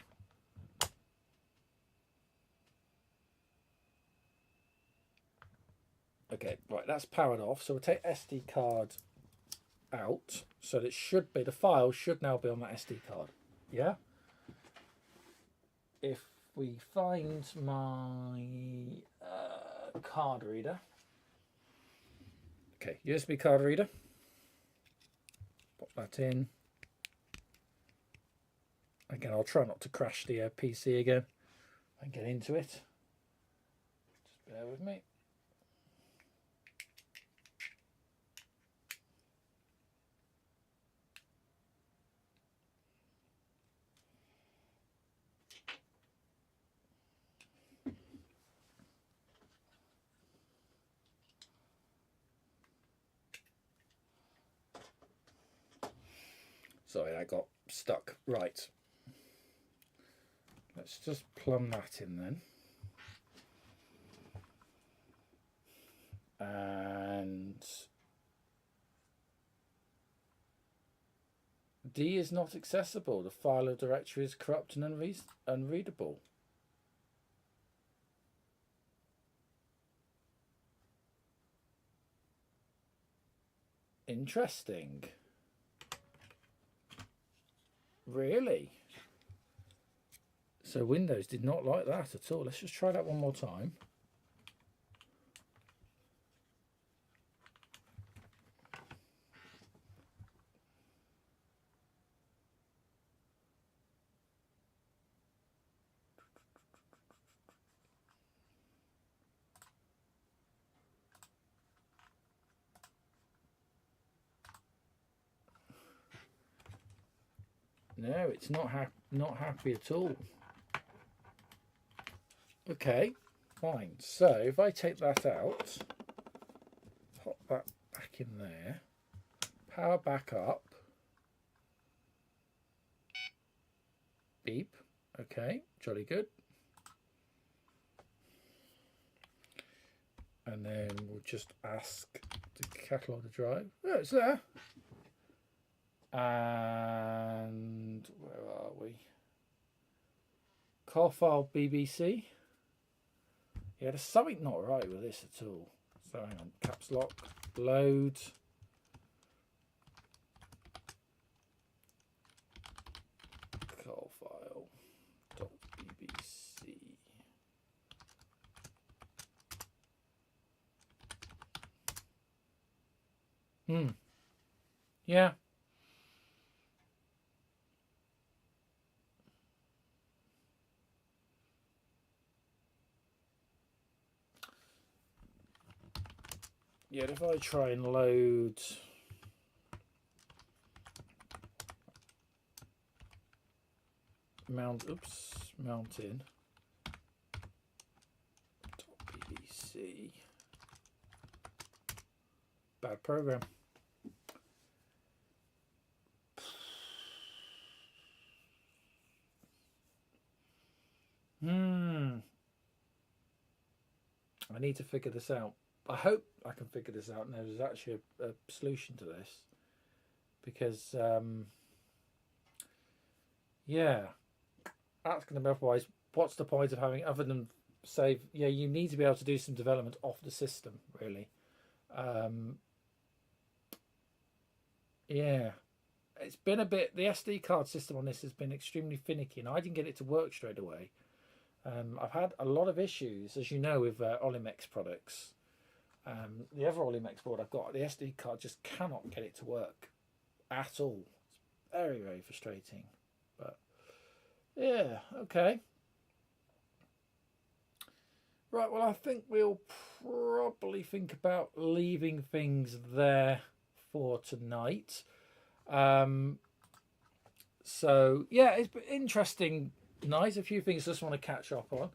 Okay, right, that's powered off. So we'll take SD card out. So it should be, the file should now be on that SD card. Yeah? If we find my card reader. Okay, USB card reader. Pop that in. Again, I'll try not to crash the PC again and get into it. Just bear with me. Sorry, I got stuck. Right. Let's just plumb that in then. And D is not accessible. The file or directory is corrupt and unreadable. Interesting. Really? So Windows did not like that at all. Let's just try that one more time. No, it's not happy at all. Okay, fine. So if I take that out, pop that back in there, power back up, beep. Okay, jolly good. And then we'll just ask to catalog the drive. Oh, it's there. And where are we? Car file BBC. Yeah, there's something not right with this at all. So hang on, caps lock, load. Car file .bbc. Yeah. Yeah, if I try and load mountain .bbc, bad program. I need to figure this out. I hope I can figure this out and there's actually a solution to this, because yeah, that's going to be, otherwise what's the point of having, other than save? Yeah, you need to be able to do some development off the system, really. Yeah, it's been a bit, the SD card system on this has been extremely finicky, and I didn't get it to work straight away. I've had a lot of issues, as you know, with Olimex products. The other Olimex board I've got, the SD card just cannot get it to work at all. It's very, very frustrating. But yeah, okay. Right, well, I think we'll probably think about leaving things there for tonight. So yeah, it's been interesting night. A few things I just want to catch up on.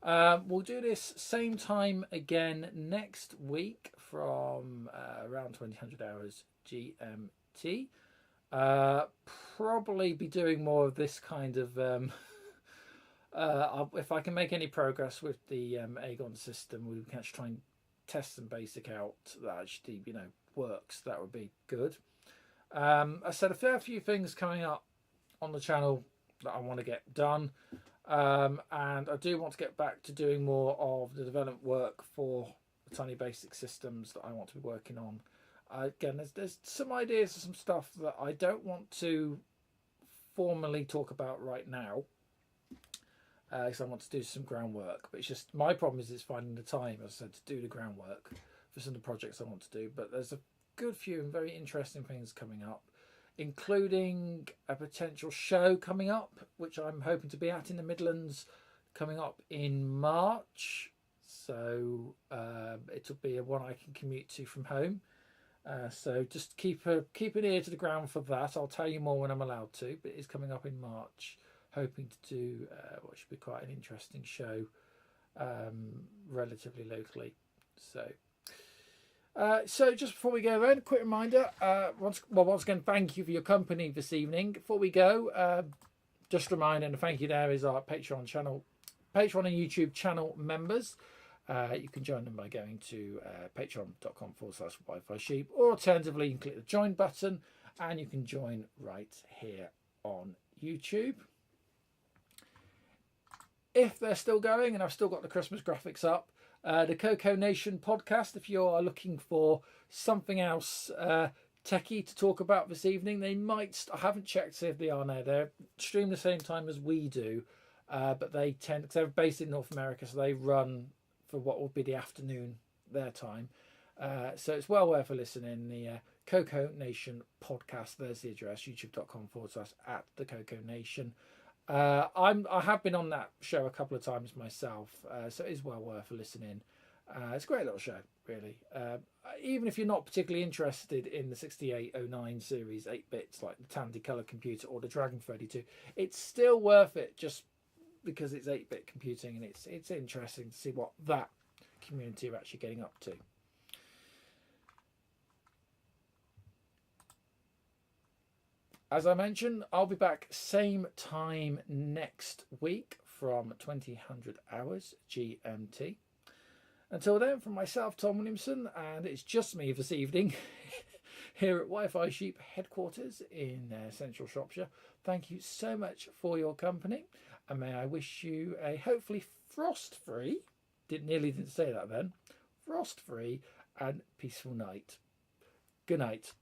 We'll do this same time again next week from around 2000 hours GMT. Probably be doing more of this kind of if I can make any progress with the Aegon system, we can actually try and test some basic out that actually works. That would be good. I said a fair few things coming up on the channel that I want to get done, and I do want to get back to doing more of the development work for the tiny basic systems that I want to be working on. Again, there's some ideas of some stuff that I don't want to formally talk about right now, because I want to do some groundwork. But it's just my problem is finding the time, as I said, to do the groundwork for some of the projects I want to do. But there's a good few and very interesting things coming up, including a potential show coming up, which I'm hoping to be at in the Midlands, coming up in March. So it'll be one I can commute to from home. So just keep an ear to the ground for that. I'll tell you more when I'm allowed to, but it's coming up in March. Hoping to do what should be quite an interesting show, relatively locally. So just before we go then, a quick reminder. Once again, thank you for your company this evening. Before we go, just a reminder and a thank you there is our Patreon and YouTube channel members. You can join them by going to patreon.com/Wi-Fi Sheep, or alternatively you can click the join button and you can join right here on YouTube. If they're still going, and I've still got the Christmas graphics up, the Coco Nation podcast, if you are looking for something else techie to talk about this evening, they might, I haven't checked to see if they are now, they're streamed the same time as we do, but they tend, because they're based in North America, so they run for what will be the afternoon their time. So it's well worth a listening. The Coco Nation podcast, there's the address, youtube.com/@the Coco Nation. I have been on that show a couple of times myself, so it is well worth a listening. It's a great little show, really. Even if you're not particularly interested in the 6809 series 8-bits, like the Tandy Color Computer or the Dragon 32, it's still worth it just because it's 8-bit computing, and it's interesting to see what that community are actually getting up to. As I mentioned, I'll be back same time next week from 2000 hours GMT. Until then, from myself, Tom Williamson, and it's just me this evening here at Wi-Fi Sheep headquarters in central Shropshire. Thank you so much for your company, and may I wish you a hopefully frost-free, nearly didn't say that then, frost-free and peaceful night. Good night.